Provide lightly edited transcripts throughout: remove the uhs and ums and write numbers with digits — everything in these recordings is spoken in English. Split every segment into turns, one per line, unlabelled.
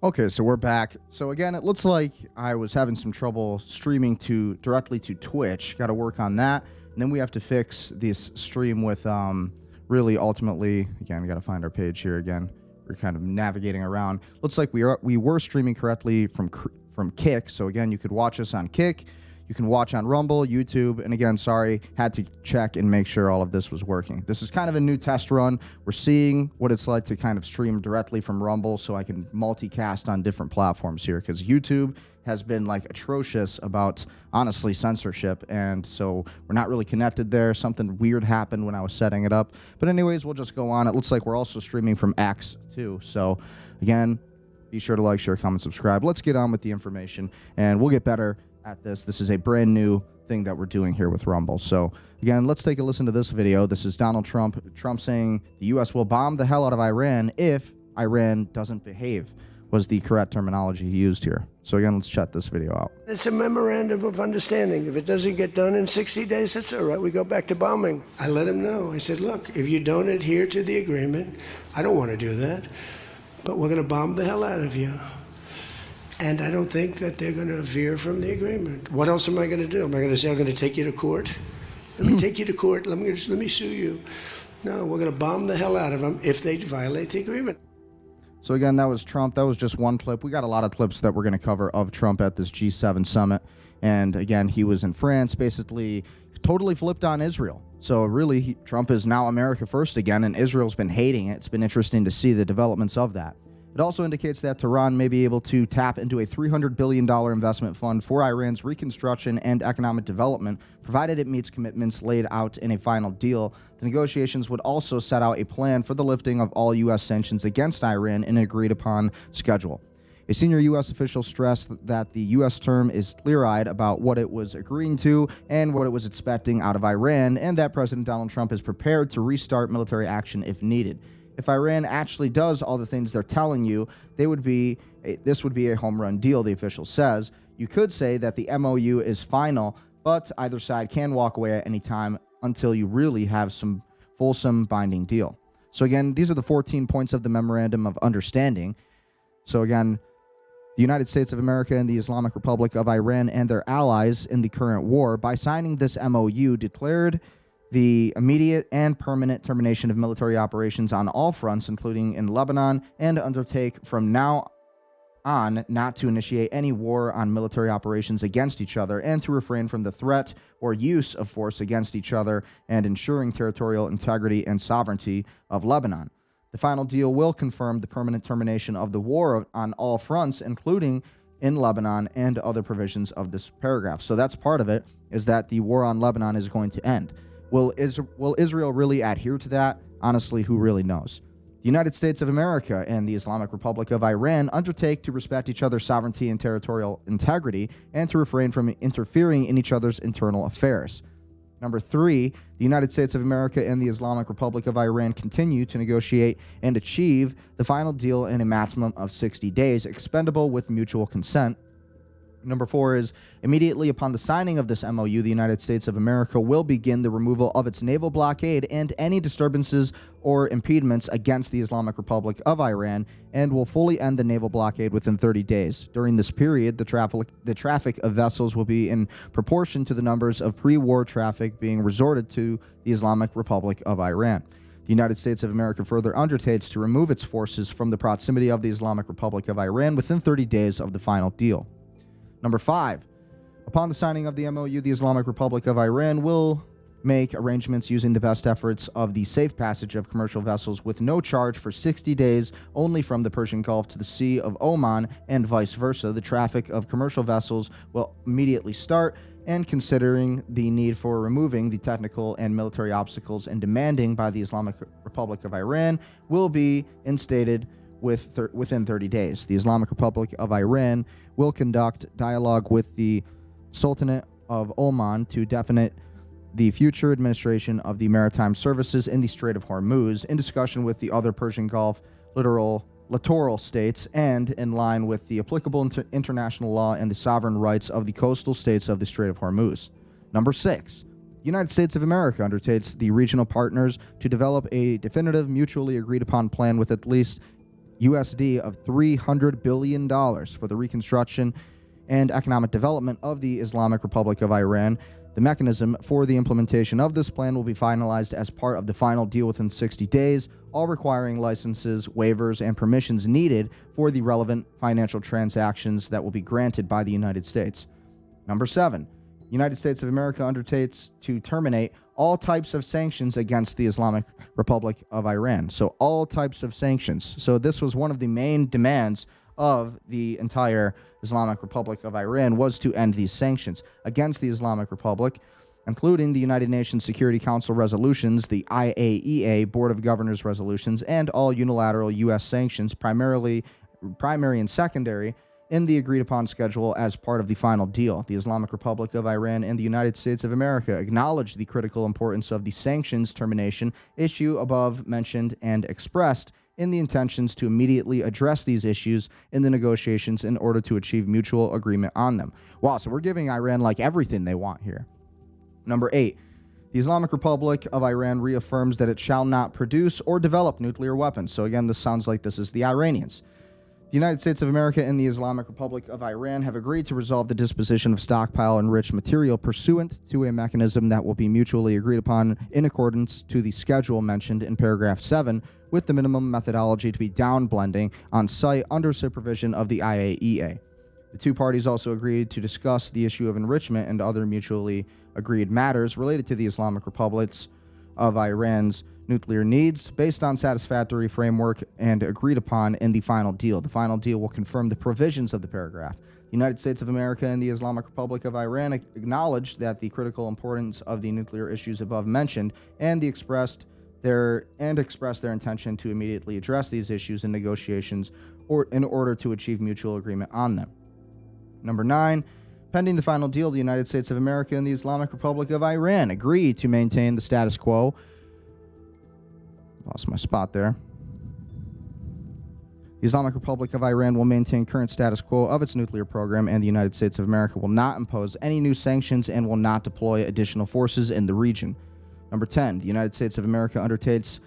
Okay, so we're back. So again, it looks like I was having some trouble streaming directly to Twitch. Got to work on that. And then we have to fix this stream with really ultimately, again, we got to find our page here again. We're kind of navigating around. Looks like we were streaming correctly from Kick. So again, you could watch us on Kick. You can watch on Rumble, YouTube, and again, sorry, had to check and make sure all of this was working. This is kind of a new test run. We're seeing what it's like to kind of stream directly from Rumble so I can multicast on different platforms here, because YouTube has been like atrocious about, honestly, censorship, and so we're not really connected there. Something weird happened when I was setting it up. But anyways, we'll just go on. It looks like we're also streaming from X too. So again, be sure to like, share, comment, subscribe. Let's get on with the information, and we'll get better at this. This is a brand new thing that we're doing here with Rumble. So again, let's take a listen to this video. This is Donald Trump saying the U.S. will bomb the hell out of Iran if Iran doesn't behave, was the correct terminology he used here. So again, let's check this video out.
It's a memorandum of understanding. If it doesn't get done in 60 days, that's all right. We go back to bombing. I let him know. I said, look, if you don't adhere to the agreement, I don't want to do that, but we're going to bomb the hell out of you. And I don't think that they're going to veer from the agreement. What else am I going to do? Am I going to say I'm going to take you to court? Let me take you to court. Let me sue you. No, we're going to bomb the hell out of them if they violate the agreement.
So again, that was Trump. That was just one clip. We got a lot of clips that we're going to cover of Trump at this G7 summit. And again, he was in France, basically totally flipped on Israel. So really, Trump is now America first again, and Israel's been hating it. It's been interesting to see the developments of that. It also indicates that Tehran may be able to tap into a $300 billion investment fund for Iran's reconstruction and economic development, provided it meets commitments laid out in a final deal. The negotiations would also set out a plan for the lifting of all U.S. sanctions against Iran in an agreed-upon schedule. A senior U.S. official stressed that the U.S. term is clear-eyed about what it was agreeing to and what it was expecting out of Iran, and that President Donald Trump is prepared to restart military action if needed. If Iran actually does all the things they're telling you, this would be a home run deal, the official says. You could say that the MOU is final, but either side can walk away at any time until you really have some fulsome binding deal. So again, these are the 14 points of the Memorandum of Understanding. So again, the United States of America and the Islamic Republic of Iran and their allies in the current war, by signing this MOU, declared the immediate and permanent termination of military operations on all fronts, including in Lebanon, and undertake from now on not to initiate any war on military operations against each other, and to refrain from the threat or use of force against each other, and ensuring territorial integrity and sovereignty of Lebanon. The final deal will confirm the permanent termination of the war on all fronts, including in Lebanon, and other provisions of this paragraph. So that's part of it, is that the war on Lebanon is going to end. Will Israel really adhere to that? Honestly, who really knows? The United States of America and the Islamic Republic of Iran undertake to respect each other's sovereignty and territorial integrity, and to refrain from interfering in each other's internal affairs. Number 3, the United States of America and the Islamic Republic of Iran continue to negotiate and achieve the final deal in a maximum of 60 days, expendable with mutual consent. Number 4 is, immediately upon the signing of this MOU, the United States of America will begin the removal of its naval blockade and any disturbances or impediments against the Islamic Republic of Iran, and will fully end the naval blockade within 30 days. During this period, the traffic of vessels will be in proportion to the numbers of pre-war traffic being resorted to the Islamic Republic of Iran. The United States of America further undertakes to remove its forces from the proximity of the Islamic Republic of Iran within 30 days of the final deal. Number 5, upon the signing of the MOU, the Islamic Republic of Iran will make arrangements using the best efforts of the safe passage of commercial vessels with no charge for 60 days only from the Persian Gulf to the Sea of Oman, and vice versa. The traffic of commercial vessels will immediately start, and considering the need for removing the technical and military obstacles and demanding by the Islamic Republic of Iran will be instated within 30 days. The Islamic Republic of Iran will conduct dialogue with the Sultanate of Oman to definite the future administration of the maritime services in the Strait of Hormuz, in discussion with the other Persian Gulf littoral states, and in line with the applicable international law and the sovereign rights of the coastal states of the Strait of Hormuz. Number 6, the United States of America undertakes the regional partners to develop a definitive, mutually agreed upon plan with at least USD of $300 billion for the reconstruction and economic development of the Islamic Republic of Iran. The mechanism for the implementation of this plan will be finalized as part of the final deal within 60 days, all requiring licenses, waivers, and permissions needed for the relevant financial transactions that will be granted by the United States. Number 7, United States of America undertakes to terminate all types of sanctions against the Islamic Republic of Iran. So all types of sanctions. So this was one of the main demands of the entire Islamic Republic of Iran, was to end these sanctions against the Islamic Republic, including the United Nations Security Council resolutions, the IAEA Board of Governors resolutions, and all unilateral U.S. sanctions, primary and secondary, in the agreed-upon schedule as part of the final deal. The Islamic Republic of Iran and the United States of America acknowledge the critical importance of the sanctions termination issue above mentioned and expressed in the intentions to immediately address these issues in the negotiations in order to achieve mutual agreement on them. Wow, so we're giving Iran like everything they want here. Number 8, the Islamic Republic of Iran reaffirms that it shall not produce or develop nuclear weapons. So again, this sounds like this is the Iranians. The United States of America and the Islamic Republic of Iran have agreed to resolve the disposition of stockpile enriched material pursuant to a mechanism that will be mutually agreed upon in accordance to the schedule mentioned in paragraph 7, with the minimum methodology to be downblending on site under supervision of the IAEA. The two parties also agreed to discuss the issue of enrichment and other mutually agreed matters related to the Islamic Republics of Iran's nuclear needs based on satisfactory framework and agreed upon in the final deal. The final deal will confirm the provisions of the paragraph. The United States of America and the Islamic Republic of Iran acknowledge that the critical importance of the nuclear issues above mentioned and expressed their intention to immediately address these issues in negotiations or in order to achieve mutual agreement on them. Number 9, pending the final deal, the United States of America and the Islamic Republic of Iran agree to maintain the status quo. Lost my spot there. The Islamic Republic of Iran will maintain current status quo of its nuclear program, and the United States of America will not impose any new sanctions and will not deploy additional forces in the region. Number 10, the United States of America undertakes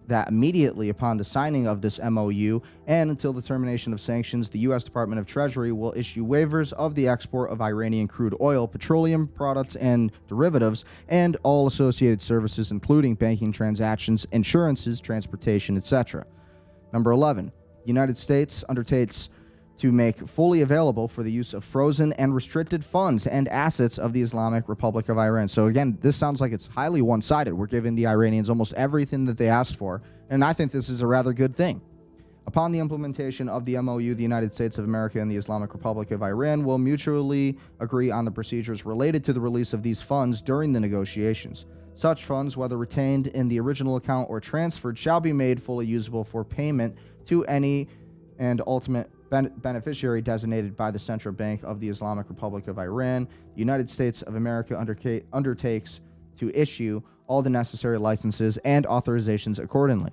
that immediately upon the signing of this MOU and until the termination of sanctions, the U.S. Department of Treasury will issue waivers of the export of Iranian crude oil, petroleum products and derivatives, and all associated services, including banking transactions, insurances, transportation, etc. Number 11, the United States undertakes to make fully available for the use of frozen and restricted funds and assets of the Islamic Republic of Iran. So again, this sounds like it's highly one-sided. We're giving the Iranians almost everything that they asked for, and I think this is a rather good thing. Upon the implementation of the MOU, the United States of America and the Islamic Republic of Iran will mutually agree on the procedures related to the release of these funds during the negotiations. Such funds, whether retained in the original account or transferred, shall be made fully usable for payment to any and ultimate beneficiary designated by the Central Bank of the Islamic Republic of Iran. The United States of America undertakes to issue all the necessary licenses and authorizations accordingly.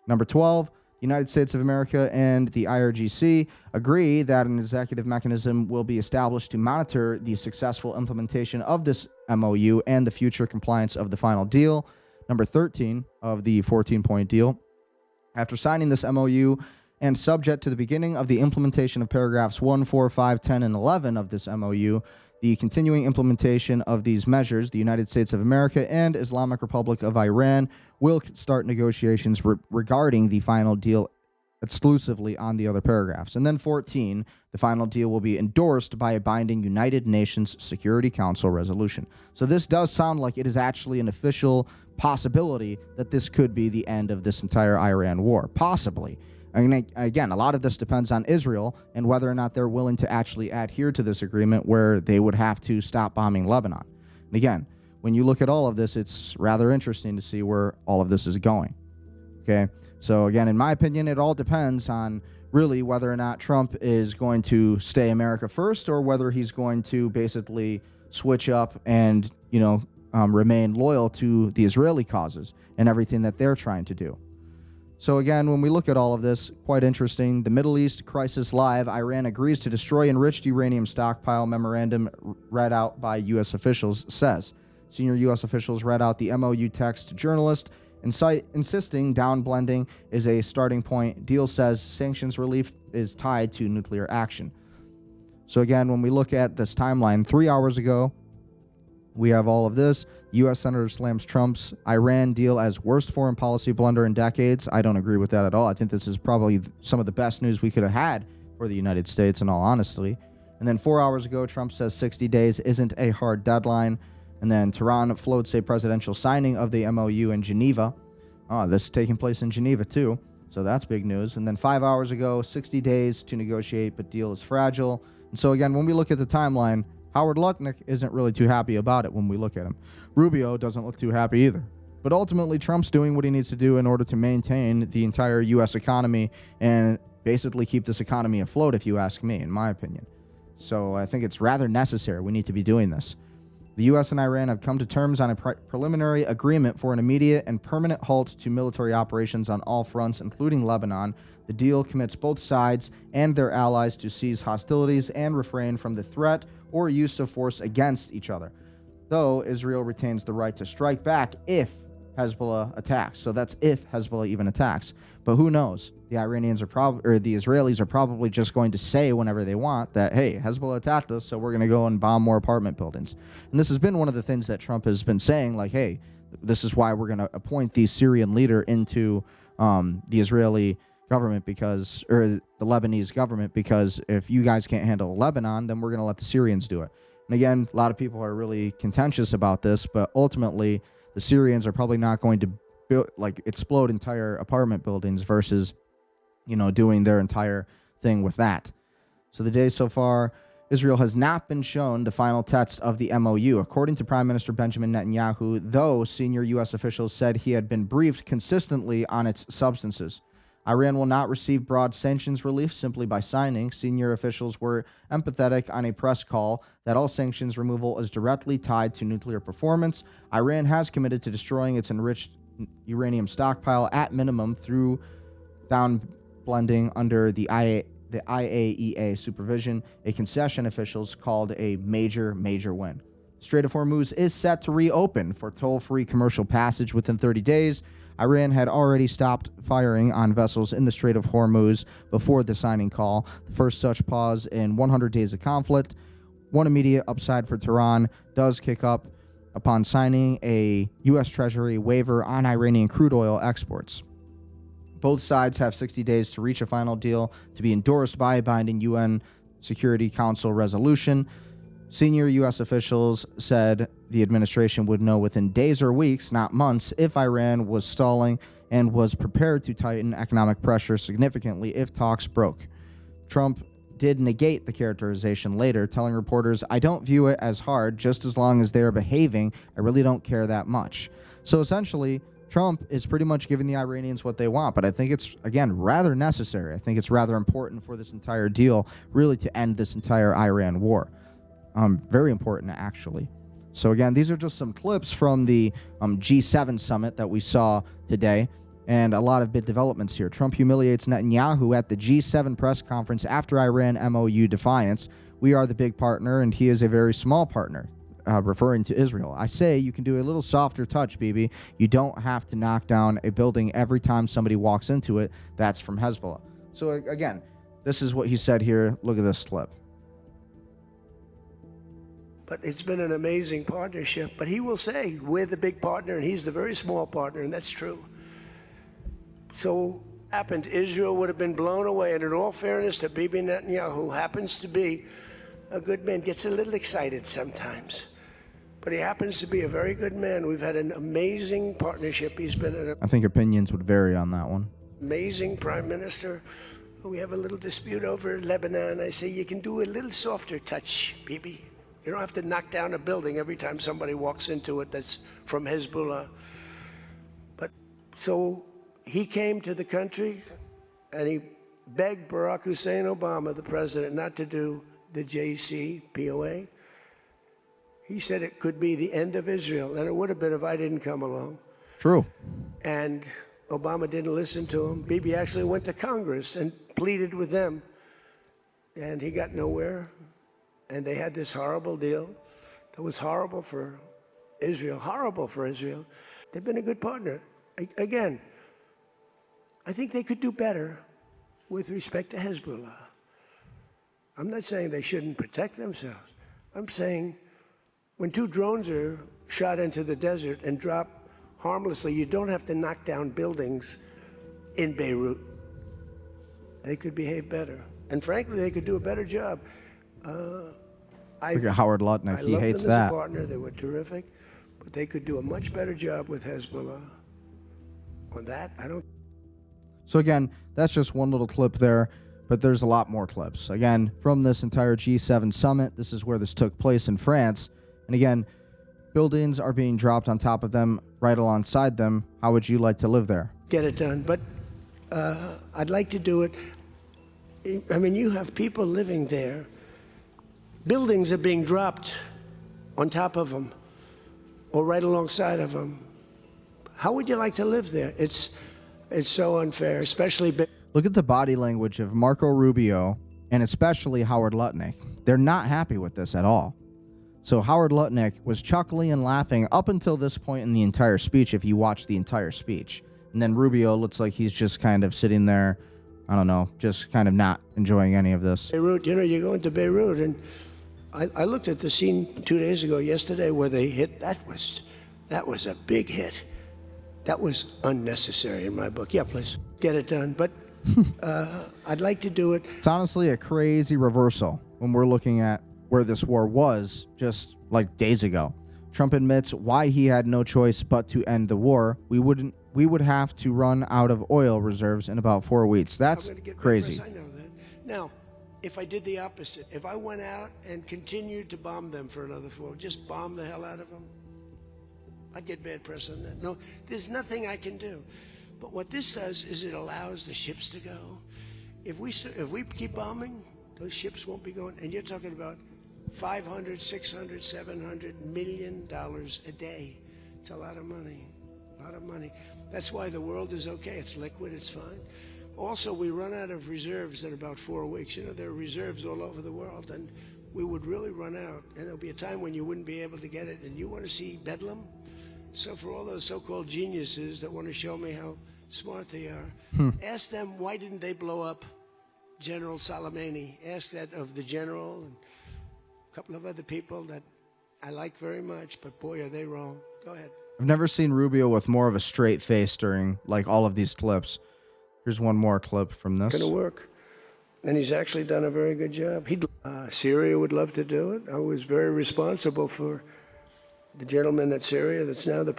Number 12, the United States of America and the IRGC agree that an executive mechanism will be established to monitor the successful implementation of this MOU and the future compliance of the final deal. Number 13 of the 14-point deal. After signing this MOU, and subject to the beginning of the implementation of paragraphs 1, 4, 5, 10, and 11 of this MOU, the continuing implementation of these measures, the United States of America and Islamic Republic of Iran will start negotiations regarding the final deal exclusively on the other paragraphs. And then 14, the final deal will be endorsed by a binding United Nations Security Council resolution. So this does sound like it is actually an official possibility that this could be the end of this entire Iran war. Possibly. I mean, again, a lot of this depends on Israel and whether or not they're willing to actually adhere to this agreement where they would have to stop bombing Lebanon. And again, when you look at all of this, it's rather interesting to see where all of this is going. Okay, so again, in my opinion, it all depends on really whether or not Trump is going to stay America first or whether he's going to basically switch up and, remain loyal to the Israeli causes and everything that they're trying to do. So again, when we look at all of this, quite interesting. The Middle East Crisis Live, Iran agrees to destroy enriched uranium stockpile. Memorandum read out by U.S. officials says. Senior U.S. officials read out the MOU text to journalists insisting downblending is a starting point. Deal says sanctions relief is tied to nuclear action. So again, when we look at this timeline, 3 hours ago, we have all of this. U.S. Senator slams Trump's Iran deal as worst foreign policy blunder in decades. I don't agree with that at all. I think this is probably some of the best news we could have had for the United States, in all honesty. And then 4 hours ago, Trump says 60 days isn't a hard deadline. And then Tehran floats a presidential signing of the MOU in Geneva. This is taking place in Geneva, too. So that's big news. And then 5 hours ago, 60 days to negotiate, but deal is fragile. And so, again, when we look at the timeline, Howard Lunnick isn't really too happy about it when we look at him. Rubio doesn't look too happy either. But ultimately, Trump's doing what he needs to do in order to maintain the entire U.S. economy and basically keep this economy afloat, if you ask me, in my opinion. So I think it's rather necessary. We need to be doing this. The U.S. and Iran have come to terms on a preliminary agreement for an immediate and permanent halt to military operations on all fronts, including Lebanon. The deal commits both sides and their allies to cease hostilities and refrain from the threat or use of force against each other, though Israel retains the right to strike back if Hezbollah attacks. So that's if Hezbollah even attacks. But who knows? The Iranians are the Israelis are probably just going to say whenever they want that, hey, Hezbollah attacked us, so we're going to go and bomb more apartment buildings. And this has been one of the things that Trump has been saying, like, hey, this is why we're going to appoint the Syrian leader into the Israeli government or the Lebanese government, because if you guys can't handle Lebanon, then we're going to let the Syrians do it. And again, a lot of people are really contentious about this, but ultimately the Syrians are probably not going to explode entire apartment buildings versus, doing their entire thing with that. So the day so far, Israel has not been shown the final text of the MOU. According to Prime Minister Benjamin Netanyahu, though senior U.S. officials said he had been briefed consistently on its substances. Iran will not receive broad sanctions relief simply by signing. Senior officials were empathetic on a press call that all sanctions removal is directly tied to nuclear performance. Iran has committed to destroying its enriched uranium stockpile at minimum through downblending under the IAEA supervision, a concession officials called a major win. Strait of Hormuz is set to reopen for toll-free commercial passage within 30 days. Iran had already stopped firing on vessels in the Strait of Hormuz before the signing call, the first such pause in 100 days of conflict. One immediate upside for Tehran does kick up upon signing a U.S. Treasury waiver on Iranian crude oil exports. Both sides have 60 days to reach a final deal to be endorsed by a binding UN Security Council resolution. Senior U.S. officials said the administration would know within days or weeks, not months, if Iran was stalling and was prepared to tighten economic pressure significantly if talks broke. Trump did negate the characterization later, telling reporters, "I don't view it as hard, just as long as they are behaving. I really don't care that much." So essentially, Trump is pretty much giving the Iranians what they want, but I think it's, again, rather necessary. I think it's rather important for this entire deal, really, to end this entire Iran war. Very important, actually. So again, these are just some clips from the G7 summit that we saw today, and a lot of big developments here. Trump humiliates Netanyahu at the G7 press conference after Iran MOU defiance. We are the big partner, and he is a very small partner, referring to Israel. I say you can do a little softer touch, Bibi. You don't have to knock down a building every time somebody walks into it that's from Hezbollah. So again, this is what he said here. Look at this clip.
But it's been an amazing partnership. But he will say, we're the big partner, and he's the very small partner, and that's true. So happened, Israel would have been blown away. And in all fairness to Bibi Netanyahu, who happens to be a good man, gets a little excited sometimes. But he happens to be a very good man. We've had an amazing partnership. He's been
I think opinions would vary on that one.
Amazing prime minister. We have a little dispute over Lebanon. I say, you can do a little softer touch, Bibi. You don't have to knock down a building every time somebody walks into it that's from Hezbollah. But so he came to the country and he begged Barack Hussein Obama, the president, not to do the JCPOA. He said it could be the end of Israel, and it would have been if I didn't come along.
True.
And Obama didn't listen to him. Bibi actually went to Congress and pleaded with them, and he got nowhere. And they had this horrible deal that was horrible for Israel, horrible for Israel. They've been a good partner. Again, I think they could do better with respect to Hezbollah. I'm not saying they shouldn't protect themselves. I'm saying when 2 drones are shot into the desert and drop harmlessly, you don't have to knock down buildings in Beirut. They could behave better. And frankly, they could do a better job.
Look at Howard Lutnick. He hates
them
that.
as a partner. They were terrific. But they could do a much better job with Hezbollah. On that, I don't.
So again, that's just one little clip there, but there's a lot more clips. Again, from this entire G7 summit, this is where this took place in France. And again, buildings are being dropped on top of them, right alongside them. How would you like to live there?
Get it done. But I'd like to do it. I mean, you have people living there. Buildings are being dropped on top of them or right alongside of them. How would you like to live there? It's so unfair, especially...
Look at the body language of Marco Rubio and especially Howard Lutnick. They're not happy with this at all. So Howard Lutnick was chuckling and laughing up until this point in the entire speech, if you watch the entire speech. And then Rubio looks like he's just kind of sitting there, I don't know, just kind of not enjoying any of this.
Beirut, you know, you're going to Beirut, and I looked at the scene 2 days ago, yesterday, where they hit. That was a big hit. That was unnecessary in my book. Yeah, please, get it done. But I'd like to do it.
It's honestly a crazy reversal when we're looking at where this war was just like days ago. Trump admits why he had no choice but to end the war. We would have to run out of oil reserves in about 4 weeks. That's crazy.
I know that. Now, if I did the opposite, if I went out and continued to bomb them for another 4, just bomb the hell out of them, I'd get bad press on that. No, there's nothing I can do. But what this does is it allows the ships to go. If we keep bombing, those ships won't be going. And you're talking about $500, $600, $700 million a day. It's a lot of money. A lot of money. That's why the world is okay. It's liquid. It's fine. Also, we run out of reserves in about 4 weeks. You know, there are reserves all over the world, and we would really run out. And there'll be a time when you wouldn't be able to get it. And you want to see bedlam? So for all those so-called geniuses that want to show me how smart they are, ask them why didn't they blow up General Soleimani? Ask that of the general and a couple of other people that I like very much, but boy, are they wrong. Go ahead.
I've never seen Rubio with more of a straight face during like all of these clips. Here's one more clip from this.
It's going to work. And he's actually done a very good job. Syria would love to do it. I was very responsible for the gentleman at Syria that's now the...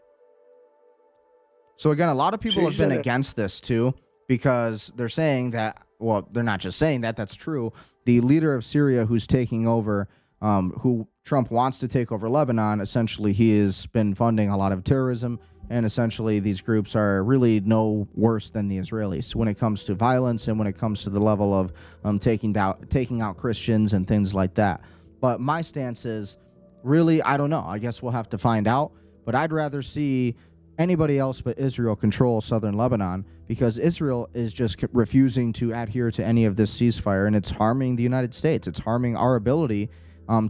So again, a lot of people have been against this too, because they're saying that, well, they're not just saying that, that's true. The leader of Syria who's taking over, who Trump wants to take over Lebanon, essentially he has been funding a lot of terrorism, and essentially these groups are really no worse than the Israelis when it comes to violence and when it comes to the level of taking out Christians and things like that. But my stance is, really, I don't know. I guess we'll have to find out. But I'd rather see anybody else but Israel control southern Lebanon, because Israel is just refusing to adhere to any of this ceasefire, and it's harming the United States. It's harming our ability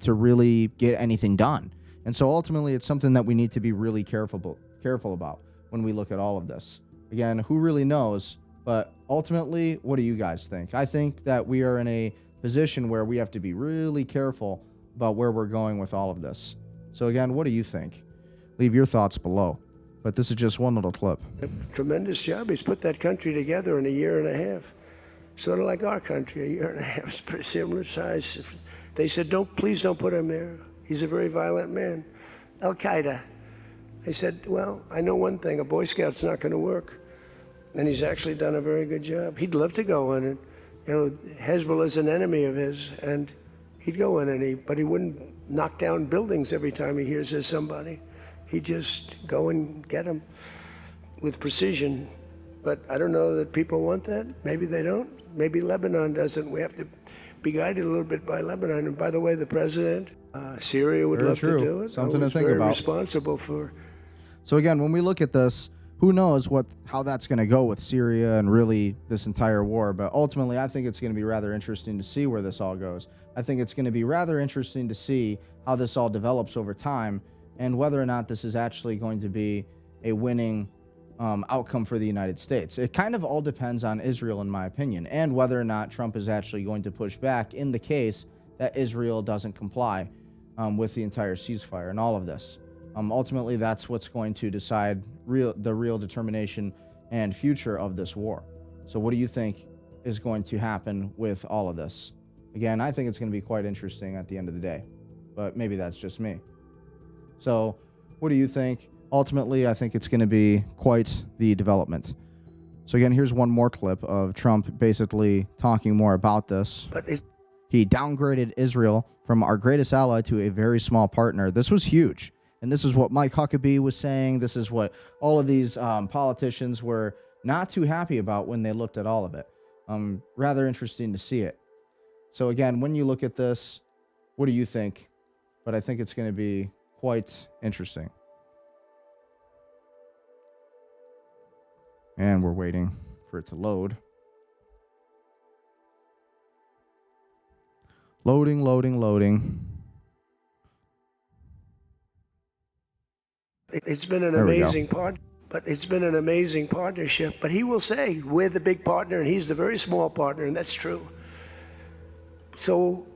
to really get anything done. And so ultimately, it's something that we need to be really careful about when we look at all of this. Again, who really knows? But ultimately, what do you guys think? I think that we are in a position where we have to be really careful about where we're going with all of this. So again, what do you think? Leave your thoughts below. But this is just one little clip.
A tremendous job. He's put that country together in a year and a half. Sort of like our country, a year and a half. It's pretty similar size. They said, please don't put him there. He's a very violent man. Al-Qaeda. I said, well, I know one thing, a Boy Scout's not going to work. And he's actually done a very good job. He'd love to go in and, you know, Hezbollah's an enemy of his, and he'd go in but he wouldn't knock down buildings every time he hears there's somebody. He'd just go and get them with precision. But I don't know that people want that. Maybe they don't. Maybe Lebanon doesn't. We have to be guided a little bit by Lebanon. And by the way, the president, Syria would love to do it.
Something to think about.
Very responsible for.
So again, when we look at this, who knows how that's going to go with Syria and really this entire war. But ultimately, I think it's going to be rather interesting to see where this all goes. I think it's going to be rather interesting to see how this all develops over time and whether or not this is actually going to be a winning outcome for the United States. It kind of all depends on Israel, in my opinion, and whether or not Trump is actually going to push back in the case that Israel doesn't comply with the entire ceasefire and all of this. Ultimately, that's what's going to decide the real determination and future of this war. So what do you think is going to happen with all of this? Again, I think it's going to be quite interesting at the end of the day, but maybe that's just me. So what do you think? Ultimately, I think it's going to be quite the development. So again, here's one more clip of Trump basically talking more about this. He downgraded Israel from our greatest ally to a very small partner. This was huge. And this is what Mike Huckabee was saying. This is what all of these politicians were not too happy about when they looked at all of it. Rather interesting to see it. So again, when you look at this, what do you think? But I think it's going to be quite interesting. And we're waiting for it to load. Loading.
It's been an amazing partnership. But he will say, we're the big partner and he's the very small partner, and that's true. So,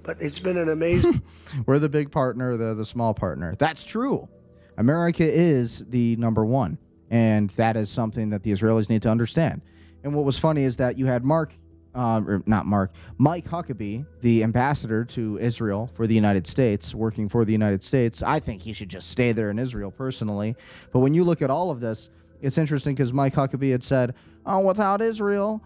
but it's been an amazing...
We're the big partner, they're the small partner. That's true. America is the number one. And that is something that the Israelis need to understand. And what was funny is that you had Mike Huckabee, the ambassador to Israel for the United States, working for the United States. I think he should just stay there in Israel personally. But when you look at all of this, it's interesting because Mike Huckabee had said, without Israel,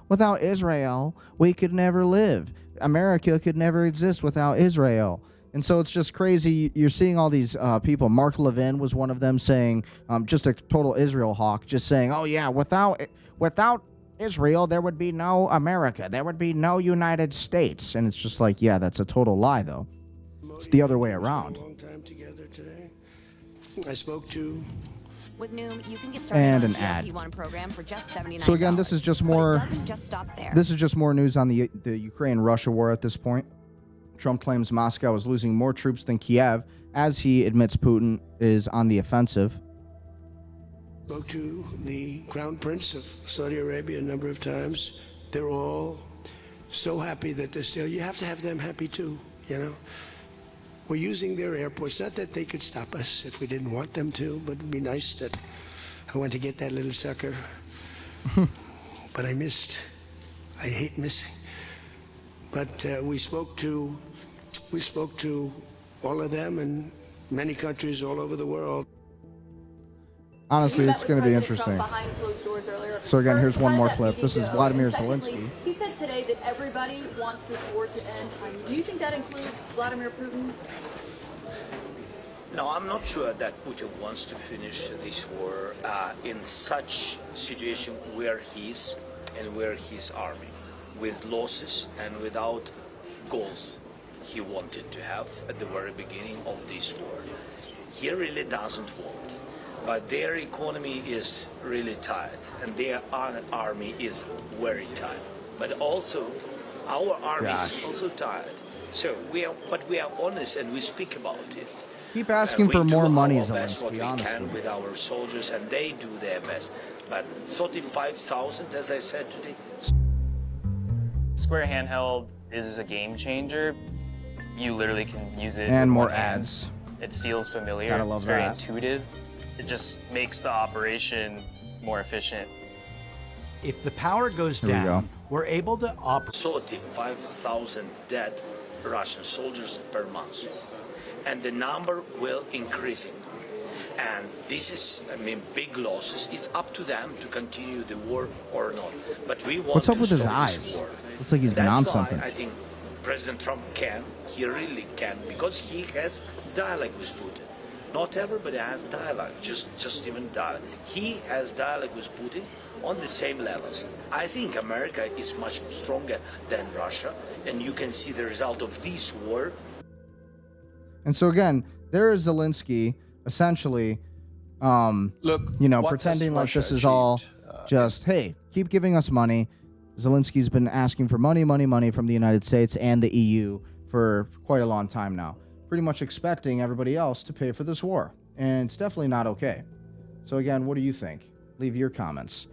we could never live. America could never exist without Israel. And so it's just crazy. You're seeing all these people. Mark Levin was one of them saying, just a total Israel hawk, just saying, without Israel, there would be no America. There would be no United States. And it's just like, yeah, that's a total lie, though. It's the other way around.
A long time together today. I spoke to...
With Noom, you can get started
and
on
an ad.
GLP-1 program for just $79.
So again, this is just more...
But it doesn't just stop there.
This is just more news on the Ukraine-Russia war at this point. Trump claims Moscow is losing more troops than Kiev as he admits Putin is on the offensive.
Spoke to the Crown Prince of Saudi Arabia a number of times. They're all so happy that they're still... You have to have them happy too, you know. We're using their airports. Not that they could stop us if we didn't want them to, but it'd be nice that I went to get that little sucker. But I missed. I hate missing. But we spoke to all of them in many countries all over the world.
Honestly, it's going to be interesting. So again, here's one more clip. This is Vladimir Zelenskyy.
He said today that everybody wants this war to end. Do you think that includes Vladimir Putin?
No, I'm not sure that Putin wants to finish this war in such situation where he's and where his army, with losses and without goals he wanted to have at the very beginning of this war. He really doesn't want. But their economy is really tight, and their army is very tight. But also, our army is also tight. So we are honest, and we speak about it.
Keep asking for more money,
Zelenskyy. What we
honestly.
can with our soldiers, and they do their best. But 35,000, as I said today.
Square handheld is a game changer. You literally can use it.
And
with
more
one hand.
ads.
It feels familiar.
Gotta love
it's very
that.
intuitive. It just makes the operation more efficient.
If the power goes
Here we
down,
go.
we're able to operate.
35,000 dead Russian soldiers per month. And the number will increasing. And this is, big losses. It's up to them to continue the war or not. But we want
What's up
to
with his
stop this
eyes?
war.
Looks like he's been
That's
on
why
something.
I think President Trump can. He really can, because he has dialogue with Putin. Not everybody has dialogue, just even dialogue. He has dialogue with Putin on the same levels. I think America is much stronger than Russia, and you can see the result of this war.
And so again, there is Zelenskyy essentially, pretending like this is all just, hey, keep giving us money. Zelensky's been asking for money from the United States and the EU for quite a long time now. Pretty much expecting everybody else to pay for this war. And it's definitely not okay. So again, what do you think? Leave your comments.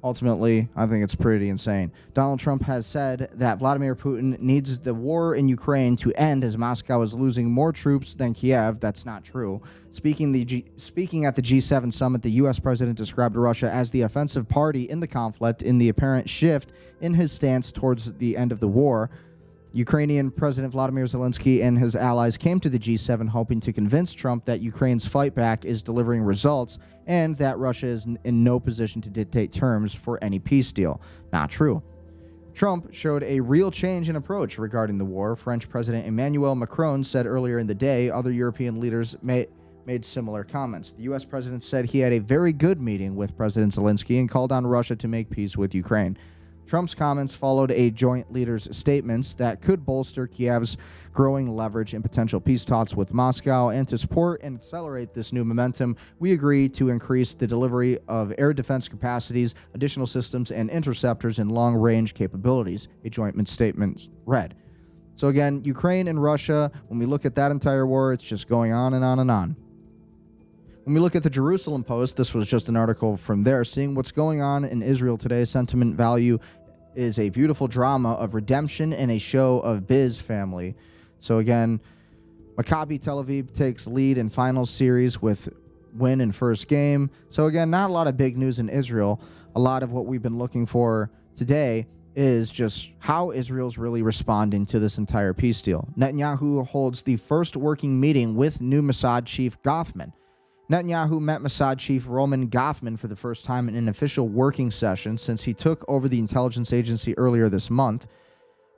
Ultimately, I think it's pretty insane. Donald Trump has said that Vladimir Putin needs the war in Ukraine to end as Moscow is losing more troops than Kiev. That's not true. Speaking at the G7 summit, the U.S. president described Russia as the offensive party in the conflict in the apparent shift in his stance towards the end of the war. Ukrainian President Vladimir Zelenskyy and his allies came to the G7 hoping to convince Trump that Ukraine's fight back is delivering results and that Russia is in no position to dictate terms for any peace deal. Not true. Trump showed a real change in approach regarding the war. French President Emmanuel Macron said earlier in the day other European leaders made similar comments. The U.S. president said he had a very good meeting with President Zelenskyy and called on Russia to make peace with Ukraine. Trump's comments followed a joint leaders' statements that could bolster Kiev's growing leverage in potential peace talks with Moscow, and to support and accelerate this new momentum, we agreed to increase the delivery of air defense capacities, additional systems, and interceptors and long-range capabilities, a joint statement read. So again, Ukraine and Russia, when we look at that entire war, it's just going on and on and on. When we look at the Jerusalem Post, this was just an article from there, seeing what's going on in Israel today. Sentiment value is a beautiful drama of redemption and a show of Biz family. So again, Maccabi Tel Aviv takes lead in final series with win in first game. So again, not a lot of big news in Israel. A lot of what we've been looking for today is just how Israel's really responding to this entire peace deal. Netanyahu holds the first working meeting with new Mossad Chief Goffman. Netanyahu met Mossad Chief Roman Goffman for the first time in an official working session since he took over the intelligence agency earlier this month.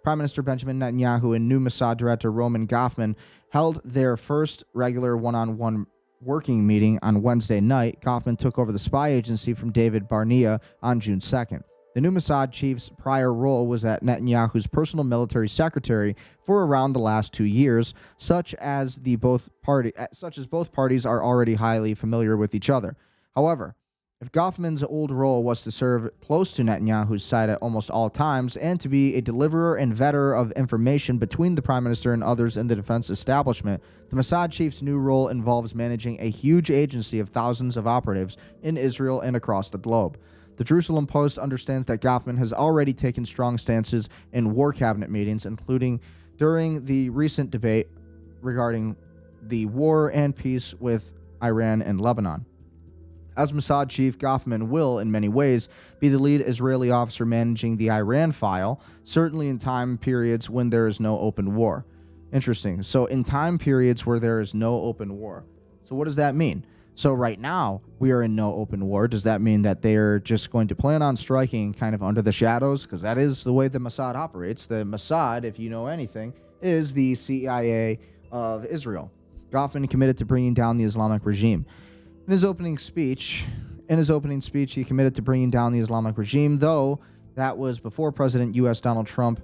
Prime Minister Benjamin Netanyahu and new Mossad Director Roman Goffman held their first regular one-on-one working meeting on Wednesday night. Goffman took over the spy agency from David Barnea on June 2nd. The new Mossad chief's prior role was at Netanyahu's personal military secretary for around the last 2 years, such as both parties are already highly familiar with each other. However, if Goffman's old role was to serve close to Netanyahu's side at almost all times and to be a deliverer and vetter of information between the prime minister and others in the defense establishment, the Mossad chief's new role involves managing a huge agency of thousands of operatives in Israel and across the globe. The Jerusalem Post understands that Goffman has already taken strong stances in war cabinet meetings, including during the recent debate regarding the war and peace with Iran and Lebanon. As Mossad Chief, Goffman will, in many ways, be the lead Israeli officer managing the Iran file, certainly in time periods when there is no open war. Interesting. So in time periods where there is no open war. So what does that mean? So right now, we are in no open war. Does that mean that they're just going to plan on striking kind of under the shadows? Because that is the way the Mossad operates. The Mossad, if you know anything, is the CIA of Israel. Goffman committed to bringing down the Islamic regime. In his opening speech, he committed to bringing down the Islamic regime, though that was before President U.S. Donald Trump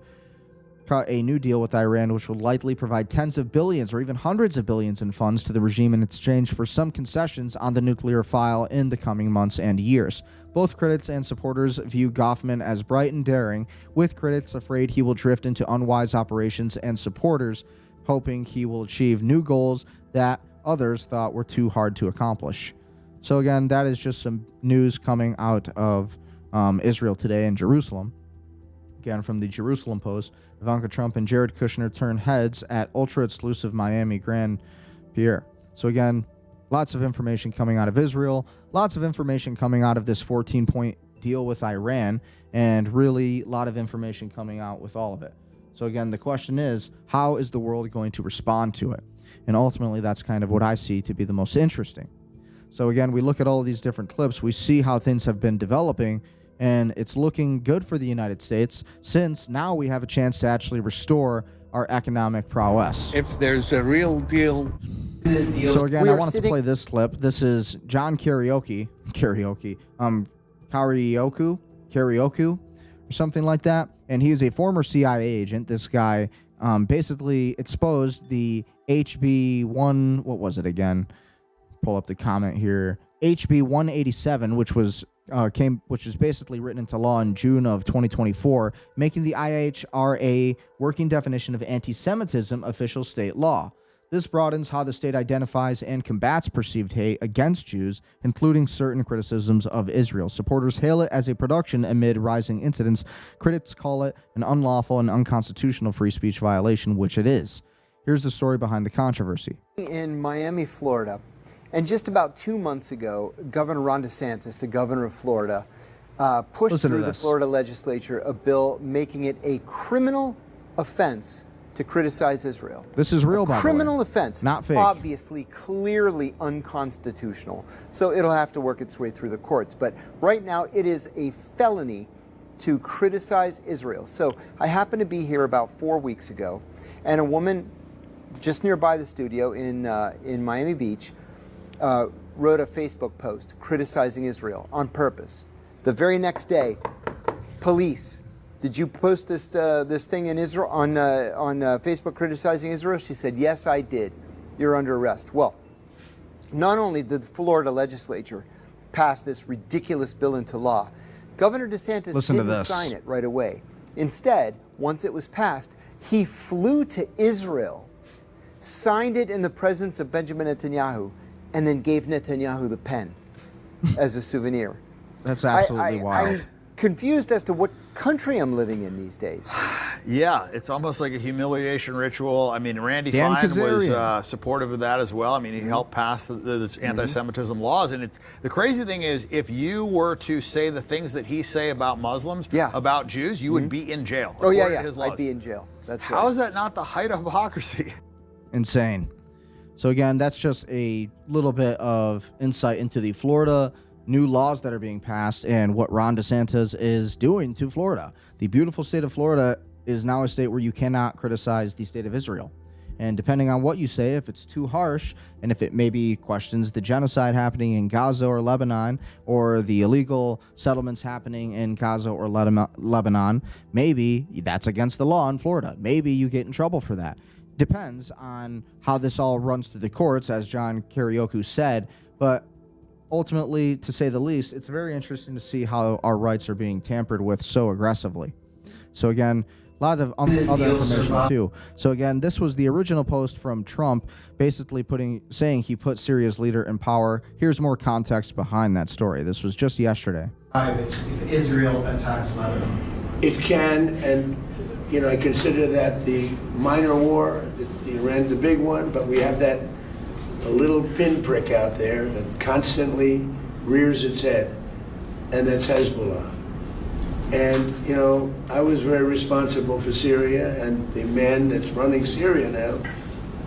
cut a new deal with Iran, which will likely provide tens of billions or even hundreds of billions in funds to the regime in exchange for some concessions on the nuclear file in the coming months and years. Both critics and supporters view Goffman as bright and daring, with critics afraid he will drift into unwise operations and supporters hoping he will achieve new goals that others thought were too hard to accomplish. So again, that is just some news coming out of Israel today in Jerusalem. Again, from the Jerusalem Post, Ivanka Trump and Jared Kushner turn heads at ultra-exclusive Miami Grand Pier. So again, lots of information coming out of Israel, lots of information coming out of this 14-point deal with Iran, and really a lot of information coming out with all of it. So again, the question is, how is the world going to respond to it? And ultimately, that's kind of what I see to be the most interesting. So again, we look at all of these different clips, we see how things have been developing, and it's looking good for the United States since now we have a chance to actually restore our economic prowess.
If there's a real deal.
So again, I wanted to play this clip. This is John Kiriakou, or something like that. And he's a former CIA agent. This guy basically exposed the HB1, what was it again? Pull up the comment here. HB 187, which was basically written into law in June of 2024, making the IHRA working definition of anti-Semitism official state law. This broadens how the state identifies and combats perceived hate against Jews, including certain criticisms of Israel. Supporters hail it as a production amid rising incidents. Critics call it an unlawful and unconstitutional free speech violation, which it is. Here's the story behind the controversy.
In Miami, Florida, and just about 2 months ago, Governor Ron DeSantis, the governor of Florida, pushed through the Florida legislature a bill making it a criminal offense to criticize Israel.
This is real, by the way.
Criminal offense.
Not fake.
Obviously, clearly unconstitutional. So it'll have to work its way through the courts. But right now, it is a felony to criticize Israel. So I happened to be here about 4 weeks ago, and a woman just nearby the studio in Miami Beach wrote a Facebook post criticizing Israel on purpose. The very next day, police. Did you post this thing in Israel on Facebook criticizing Israel? She said, yes, I did. You're under arrest. Well, not only did the Florida legislature pass this ridiculous bill into law, Governor DeSantis didn't sign it right away. Instead, once it was passed, he flew to Israel, signed it in the presence of Benjamin Netanyahu, and then gave Netanyahu the pen as a souvenir.
That's absolutely wild.
I'm confused as to what country I'm living in these days.
Yeah, it's almost like a humiliation ritual. I mean, Randy Fine was supportive of that as well. I mean, he helped pass the anti-Semitism laws. And the crazy thing is, if you were to say the things that he say about Muslims, about Jews, you would be in jail.
Oh, yeah, I'd be in jail. That's right.
How is that not the height of hypocrisy?
Insane. So again, that's just a little bit of insight into the Florida new laws that are being passed and what Ron DeSantis is doing to Florida. The beautiful state of Florida is now a state where you cannot criticize the state of Israel. And depending on what you say, if it's too harsh, and if it maybe questions the genocide happening in Gaza or Lebanon, or the illegal settlements happening in Gaza or Lebanon, maybe that's against the law in Florida. Maybe you get in trouble for that. Depends on how this all runs through the courts, as John Kiriakou said. But ultimately, to say the least, it's very interesting to see how our rights are being tampered with so aggressively. So again, a lot of other information too. So again, this was the original post from Trump, basically saying he put Syria's leader in power. Here's more context behind that story. This was just yesterday.
If Israel attacks Lebanon,
it can, and I consider that the minor war. Iran's a big one, but we have that a little pinprick out there that constantly rears its head, and that's Hezbollah. And, I was very responsible for Syria, and the man that's running Syria now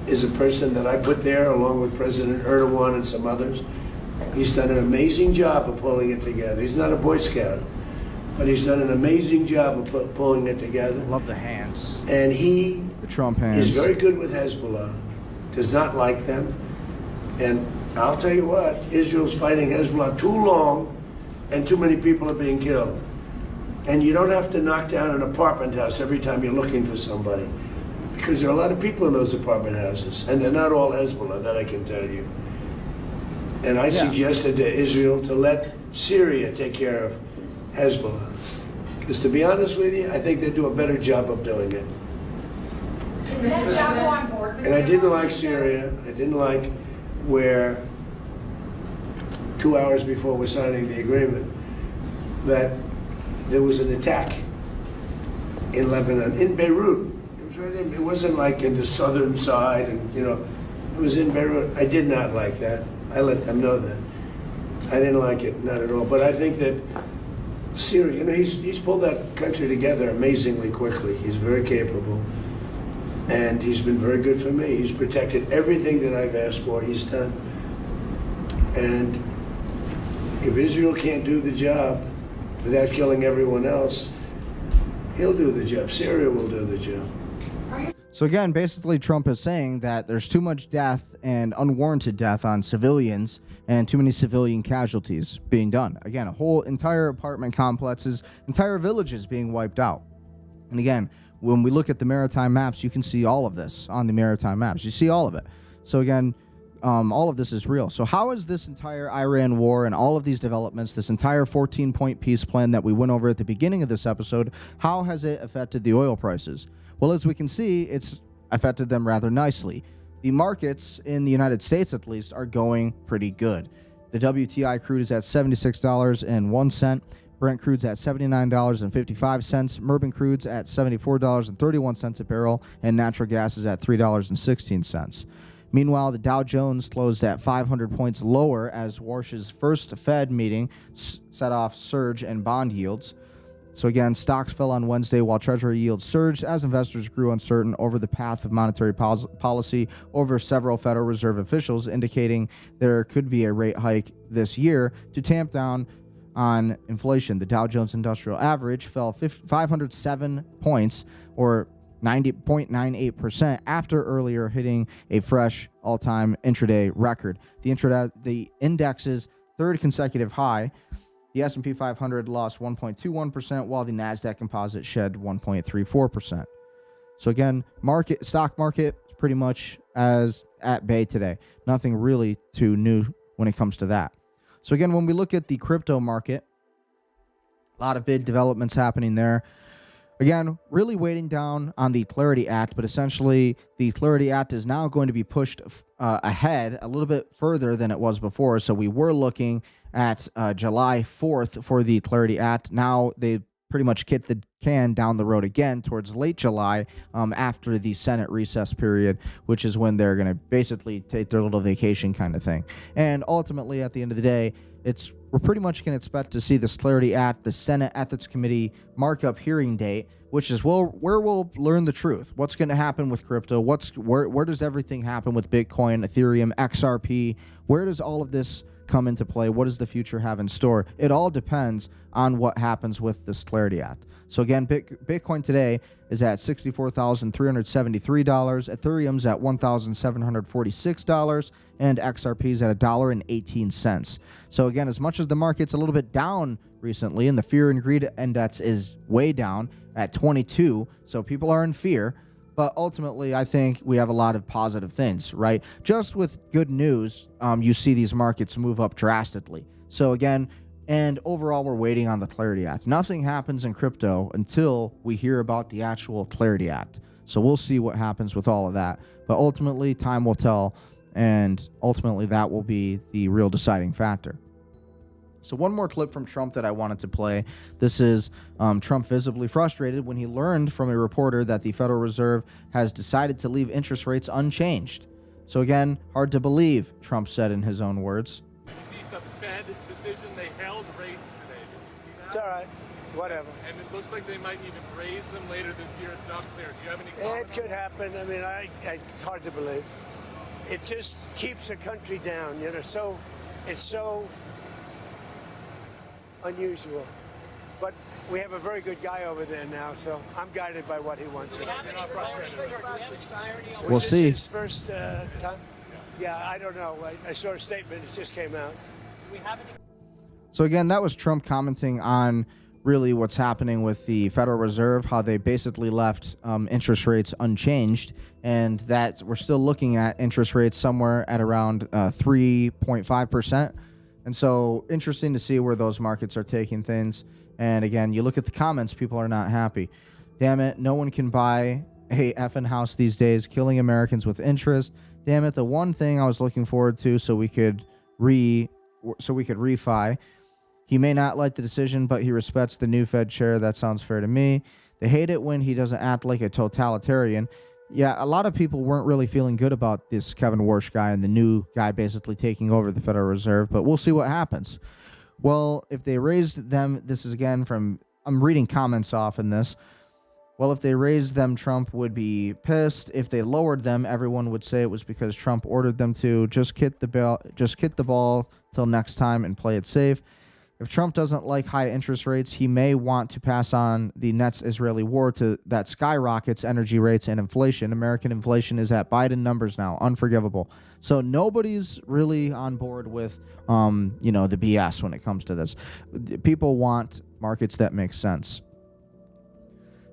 is a person that I put there along with President Erdogan and some others. He's done an amazing job of pulling it together. He's not a Boy Scout, but he's done an amazing job of pulling it together.
Love the hands.
And the
Trump hands.
Is very good with Hezbollah, does not like them. And I'll tell you what, Israel's fighting Hezbollah too long, and too many people are being killed. And you don't have to knock down an apartment house every time you're looking for somebody, because there are a lot of people in those apartment houses, and they're not all Hezbollah, that I can tell you. And I suggested to Israel to let Syria take care of Hezbollah. Because to be honest with you, I think they do a better job of doing it.
Is Netanyahu on board with
And I didn't like Syria. I didn't like where 2 hours before we're signing the agreement that there was an attack in Lebanon, in Beirut. It was right in, it wasn't like in the southern side, and it was in Beirut. I did not like that. I let them know that. I didn't like it, not at all. But I think that Syria, he's pulled that country together amazingly quickly. He's very capable. And he's been very good for me. He's protected everything that I've asked for, he's done. And if Israel can't do the job without killing everyone else, he'll do the job. Syria will do the job.
So again, basically Trump is saying that there's too much death and unwarranted death on civilians and too many civilian casualties being done. Again, a whole entire apartment complexes, entire villages being wiped out. And again, when we look at the Maritime maps, you can see all of this on the Maritime maps. You see all of it. So again, all of this is real. So how is this entire Iran war and all of these developments, this entire 14-point peace plan that we went over at the beginning of this episode, how has it affected the oil prices? Well, as we can see, it's affected them rather nicely. the markets in the United States, at least, are going pretty good. The WTI crude is at $76.01. Brent crude's at $79.55. Murban crude's at $74.31 a barrel. And natural gas is at $3.16. Meanwhile, the Dow Jones closed at 500 points lower as Warsh's first Fed meeting set off surge in bond yields. So again, stocks fell on Wednesday while Treasury yields surged as investors grew uncertain over the path of monetary policy over several Federal Reserve officials, indicating there could be a rate hike this year to tamp down on inflation. The Dow Jones Industrial Average fell 507 points, or 90.98%, after earlier hitting a fresh all-time intraday record. The index's third consecutive high. The S&P 500 lost 1.21%, while the NASDAQ Composite shed 1.34%. So again, stock market is pretty much as at bay today. Nothing really too new when it comes to that. So again, when we look at the crypto market, a lot of big developments happening there. Again, really waiting down on the Clarity Act, but essentially the Clarity Act is now going to be pushed ahead a little bit further than it was before. So we were looking at July 4th for the Clarity Act. Now they pretty much kicked the can down the road again towards late July after the Senate recess period, which is when they're going to basically take their little vacation kind of thing. And ultimately, at the end of the day, we're pretty much going to expect to see this Clarity Act, the Senate Ethics Committee markup hearing date, which is where we'll learn the truth. What's going to happen with crypto? Where does everything happen with Bitcoin, Ethereum, XRP? Where does all of this come into play? What does the future have in store? It all depends on what happens with this Clarity Act. So again, Bitcoin today is at $64,373, Ethereum's at $1,746, and XRP's at $1.18. So again, as much as the market's a little bit down recently, and the fear and greed index is way down at 22, so people are in fear, but ultimately, I think we have a lot of positive things, right? Just with good news, you see these markets move up drastically. So again, and overall, we're waiting on the Clarity Act. Nothing happens in crypto until we hear about the actual Clarity Act. So we'll see what happens with all of that. But ultimately, time will tell, and ultimately that will be the real deciding factor. So one more clip from Trump that I wanted to play. This is Trump visibly frustrated when he learned from a reporter that the Federal Reserve has decided to leave interest rates unchanged. So again, hard to believe, Trump said in his own words.
You see the Fed decision, they held rates today. Did you see that?
It's all right. Whatever.
And it looks like they might even raise them later this year. It's not clear. Do you have any comments?
It could happen. I mean, it's hard to believe. It just keeps a country down, you know, so it's so unusual. But we have a very good guy over there now, so I'm guided by what he wants.
We'll see.
His first time? Yeah, I don't know. I saw a statement. It just came out.
So again, that was Trump commenting on really what's happening with the Federal Reserve, how they basically left interest rates unchanged, and that we're still looking at interest rates somewhere at around 3.5%. And so interesting to see where those markets are taking things. And again, you look at the comments, people are not happy. Damn it, no one can buy a effing house these days, killing Americans with interest. Damn it, the one thing I was looking forward to so we could refi. He may not like the decision, but he respects the new Fed chair. That sounds fair to me. They hate it when he doesn't act like a totalitarian. Yeah, a lot of people weren't really feeling good about this Kevin Warsh guy and the new guy basically taking over the Federal Reserve, but we'll see what happens. Well, if they raised them, this is again from, I'm reading comments off in this. Well, if they raised them, Trump would be pissed. If they lowered them, everyone would say it was because Trump ordered them to. Just kick the ball till next time and play it safe. If Trump doesn't like high interest rates, he may want to pass on the next Israeli war that skyrockets energy rates and inflation. American inflation is at Biden numbers now, unforgivable. So nobody's really on board with, the BS when it comes to this. People want markets that make sense.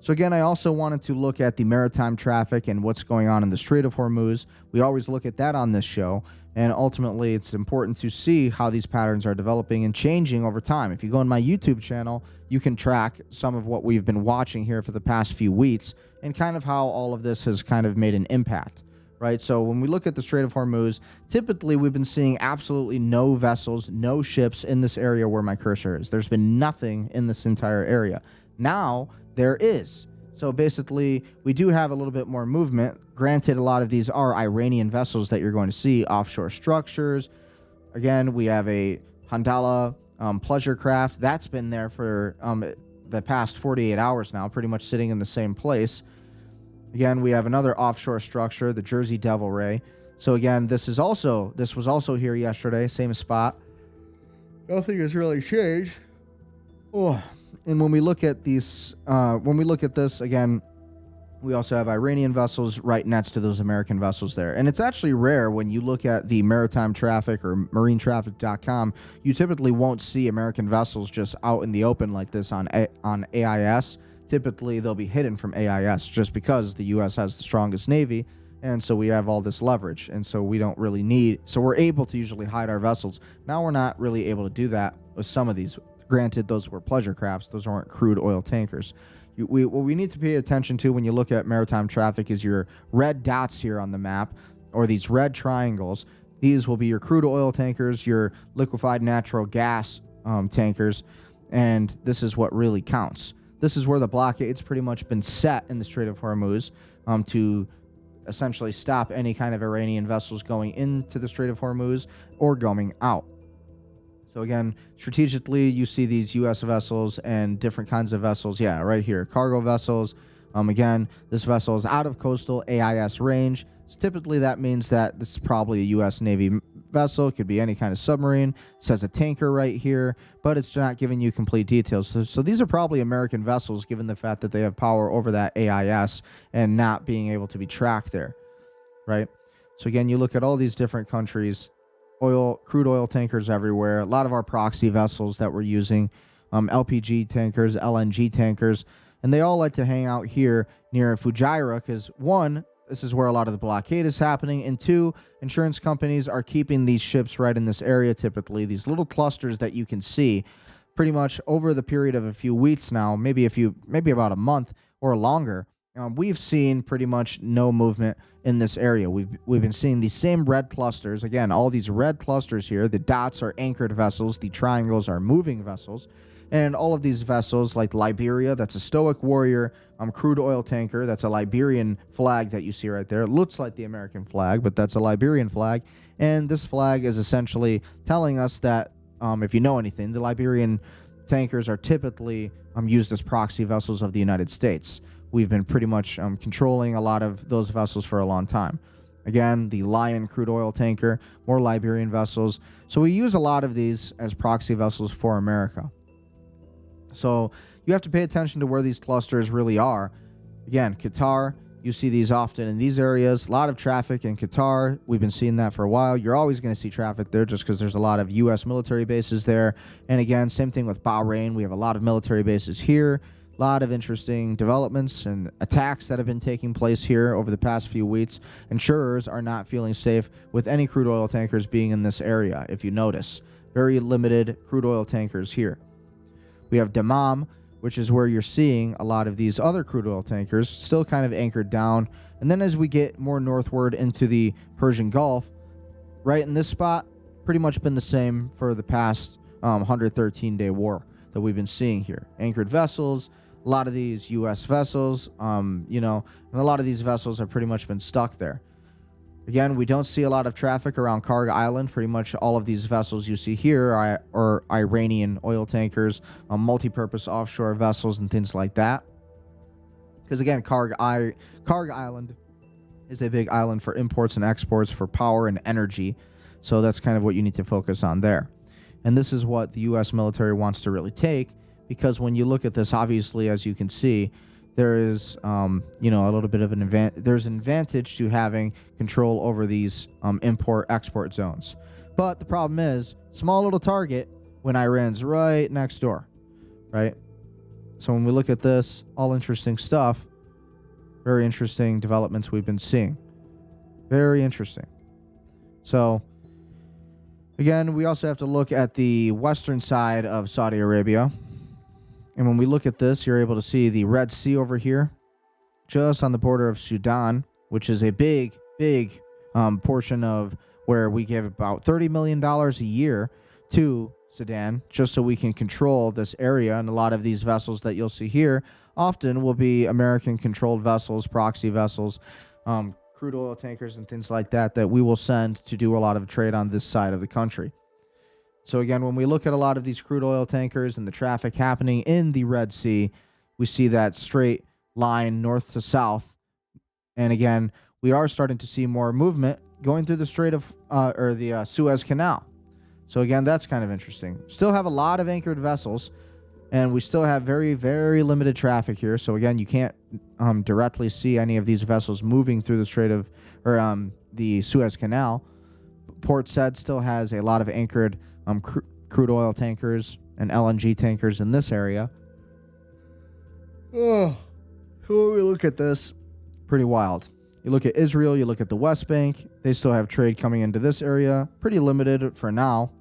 So again, I also wanted to look at the maritime traffic and what's going on in the Strait of Hormuz. We always look at that on this show. And ultimately, it's important to see how these patterns are developing and changing over time. If you go on my YouTube channel, you can track some of what we've been watching here for the past few weeks and kind of how all of this has kind of made an impact, right? So when we look at the Strait of Hormuz, typically we've been seeing absolutely no vessels, no ships in this area where my cursor is. There's been nothing in this entire area. Now there is. So basically, we do have a little bit more movement. Granted, a lot of these are Iranian vessels that you're going to see, offshore structures. Again, we have a Handala pleasure craft. That's been there for the past 48 hours now, pretty much sitting in the same place. Again, we have another offshore structure, the Jersey Devil Ray. So again, this was also here yesterday, same spot. Nothing has really changed. Oh, and when we look at these, this again, we also have Iranian vessels right next to those American vessels there. And it's actually rare when you look at the maritime traffic or marinetraffic.com, you typically won't see American vessels just out in the open like this on AIS. Typically, they'll be hidden from AIS just because the U.S. has the strongest Navy. And so we have all this leverage. And so we don't really need, so we're able to usually hide our vessels. Now we're not really able to do that with some of these. Granted, those were pleasure crafts. Those aren't crude oil tankers. What we need to pay attention to when you look at maritime traffic is your red dots here on the map, or these red triangles. These will be your crude oil tankers, your liquefied natural gas tankers, and this is what really counts. This is where the blockade's pretty much been set in the Strait of Hormuz to essentially stop any kind of Iranian vessels going into the Strait of Hormuz or going out. So again, strategically, you see these U.S. vessels and different kinds of vessels. Yeah, right here, cargo vessels. Again, this vessel is out of coastal AIS range. So typically, that means that this is probably a U.S. Navy vessel. It could be any kind of submarine. It says a tanker right here, but it's not giving you complete details. So these are probably American vessels, given the fact that they have power over that AIS and not being able to be tracked there, right? So again, you look at all these different countries. Crude oil tankers everywhere. A lot of our proxy vessels that we're using, LPG tankers, LNG tankers, and they all like to hang out here near Fujairah because, one, this is where a lot of the blockade is happening, and two, insurance companies are keeping these ships right in this area typically. These little clusters that you can see pretty much over the period of a few weeks now, maybe about a month or longer. We've seen pretty much no movement in this area. We've been seeing these same red clusters. Again, all these red clusters here. The dots are anchored vessels. The triangles are moving vessels. And all of these vessels, like Liberia, that's a Stoic Warrior crude oil tanker. That's a Liberian flag that you see right there. It looks like the American flag, but that's a Liberian flag. And this flag is essentially telling us that, if you know anything, the Liberian tankers are typically used as proxy vessels of the United States. We've been pretty much controlling a lot of those vessels for a long time. Again, the Lion crude oil tanker, more Liberian vessels. So we use a lot of these as proxy vessels for America. So you have to pay attention to where these clusters really are. Again, Qatar, you see these often in these areas. A lot of traffic in Qatar. We've been seeing that for a while. You're always going to see traffic there just because there's a lot of U.S. military bases there. And again, same thing with Bahrain. We have a lot of military bases here. A lot of interesting developments and attacks that have been taking place here over the past few weeks. Insurers are not feeling safe with any crude oil tankers being in this area, if you notice. Very limited crude oil tankers here. We have Dammam, which is where you're seeing a lot of these other crude oil tankers still kind of anchored down. And then as we get more northward into the Persian Gulf, right in this spot, pretty much been the same for the past 113-day war that we've been seeing here. Anchored vessels, a lot of these U.S. vessels, and a lot of these vessels have pretty much been stuck there. Again, we don't see a lot of traffic around Karg Island. Pretty much all of these vessels you see here are Iranian oil tankers, multi-purpose offshore vessels, and things like that. Because again, Karg Island is a big island for imports and exports for power and energy. So that's kind of what you need to focus on there. And this is what the U.S. military wants to really take, because when you look at this, obviously, as you can see, there is, a little bit of an advantage. There's an advantage to having control over these import-export zones. But the problem is, small little target when Iran's right next door, right? So when we look at this, all interesting stuff, very interesting developments we've been seeing. Very interesting. So, again, we also have to look at the western side of Saudi Arabia. And when we look at this, you're able to see the Red Sea over here, just on the border of Sudan, which is a big big portion of where we give about $30 million a year to Sudan just so we can control this area. And a lot of these vessels that you'll see here often will be American-controlled vessels, proxy vessels, crude oil tankers, and things like that that we will send to do a lot of trade on this side of the country. So again, when we look at a lot of these crude oil tankers and the traffic happening in the Red Sea, we see that straight line north to south. And again, we are starting to see more movement going through the Strait of the Suez Canal. So again, that's kind of interesting. Still have a lot of anchored vessels, and we still have very, very limited traffic here. So again, you can't directly see any of these vessels moving through the Strait of, the Suez Canal. Port Said still has a lot of anchored crude oil tankers and LNG tankers in this area. Oh, when we look at this, pretty wild. You look at Israel, you look at the West Bank, they still have trade coming into this area. Pretty limited for now.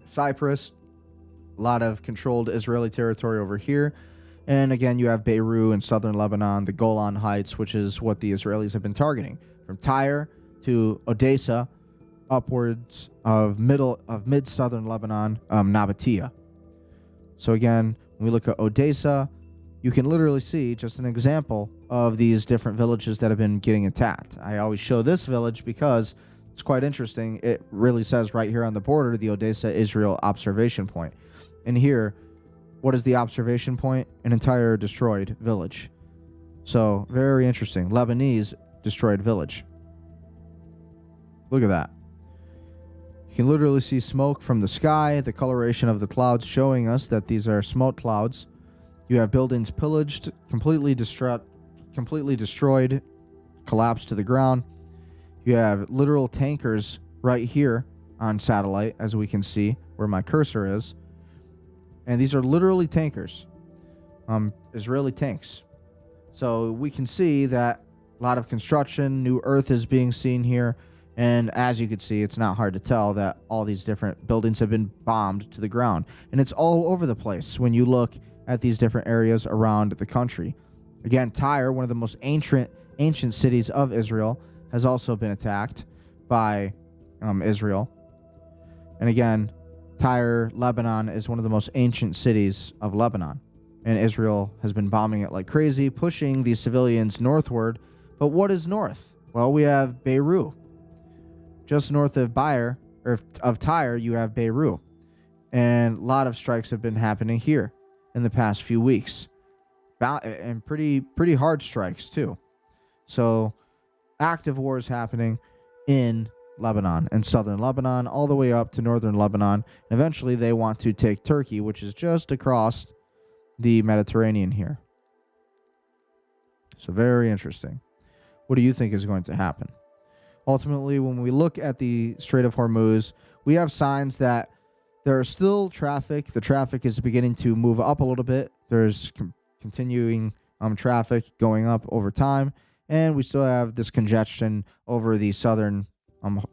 Cyprus, a lot of controlled Israeli territory over here. And again, you have Beirut and southern Lebanon, the Golan Heights, which is what the Israelis have been targeting. From Tyre to Odessa, upwards of mid-southern Lebanon, Nabatea. So again, when we look at Odessa, you can literally see just an example of these different villages that have been getting attacked. I always show this village because it's quite interesting. It really says right here on the border, the Odessa-Israel observation point. And here, what is the observation point? An entire destroyed village. So, very interesting. Lebanese destroyed village. Look at that. You can literally see smoke from the sky, the coloration of the clouds showing us that these are smoke clouds. You have buildings pillaged, completely destroyed, collapsed to the ground. You have literal tankers right here on satellite, as we can see where my cursor is. And these are literally tankers, Israeli tanks. So we can see that a lot of construction, new earth is being seen here. And as you can see, it's not hard to tell that all these different buildings have been bombed to the ground. And it's all over the place when you look at these different areas around the country. Again, Tyre, one of the most ancient cities of Israel, has also been attacked by Israel. And again, Tyre, Lebanon, is one of the most ancient cities of Lebanon. And Israel has been bombing it like crazy, pushing these civilians northward. But what is north? Well, we have Beirut. Just north of Tyre, you have Beirut. And a lot of strikes have been happening here in the past few weeks. And pretty hard strikes, too. So, active wars happening in Lebanon and southern Lebanon, all the way up to northern Lebanon. And eventually, they want to take Turkey, which is just across the Mediterranean here. So, very interesting. What do you think is going to happen? Ultimately, when we look at the Strait of Hormuz, we have signs that there are still traffic. The traffic is beginning to move up a little bit. There's continuing traffic going up over time. And we still have this congestion over the southern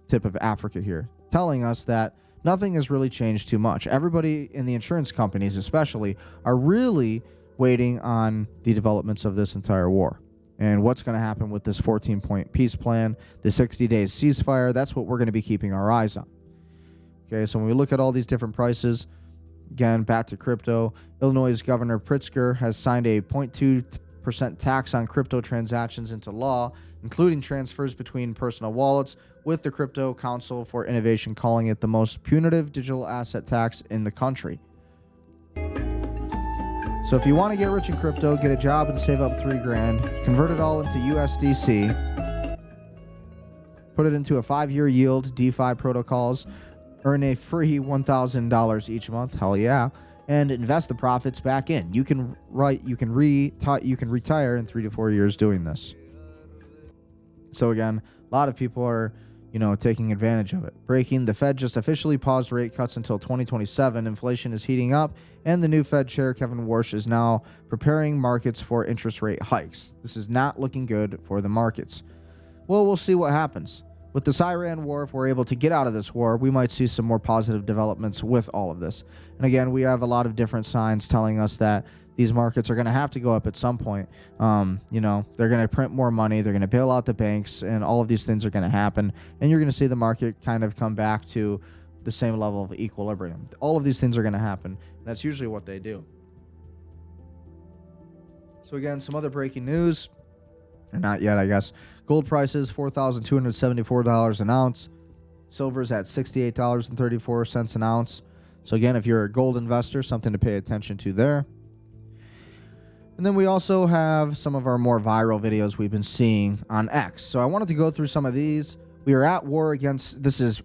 tip of Africa here, telling us that nothing has really changed too much. Everybody in the insurance companies especially are really waiting on the developments of this entire war. And what's going to happen with this 14-point peace plan, the 60 days ceasefire, that's what we're going to be keeping our eyes on. Okay, so when we look at all these different prices, again, back to crypto, Illinois Governor Pritzker has signed a 0.2% tax on crypto transactions into law, including transfers between personal wallets, with the Crypto Council for Innovation calling it the most punitive digital asset tax in the country. So if you want to get rich in crypto, get a job and save up $3,000, convert it all into USDC, put it into a 5-year yield, DeFi protocols, earn a free $1,000 each month, hell yeah, and invest the profits back in. You can retire in 3 to 4 years doing this. So again, a lot of people are, taking advantage of it. Breaking, the Fed just officially paused rate cuts until 2027. Inflation is heating up, and the new Fed chair, Kevin Warsh, is now preparing markets for interest rate hikes. This is not looking good for the markets. Well, we'll see what happens. with this Iran war, if we're able to get out of this war, we might see some more positive developments with all of this. And again, we have a lot of different signs telling us that these markets are going to have to go up at some point. You know, they're going to print more money, they're going to bail out the banks, and all of these things are going to happen. And you're going to see the market kind of come back to the same level of equilibrium. All of these things are going to happen. That's usually what they do. So again, some other breaking news. Or not yet, I guess. Gold prices, $4,274 an ounce. Silver's at $68.34 an ounce. So again, if you're a gold investor, something to pay attention to there. And then we also have some of our more viral videos we've been seeing on X. So I wanted to go through some of these. We are at war against, this is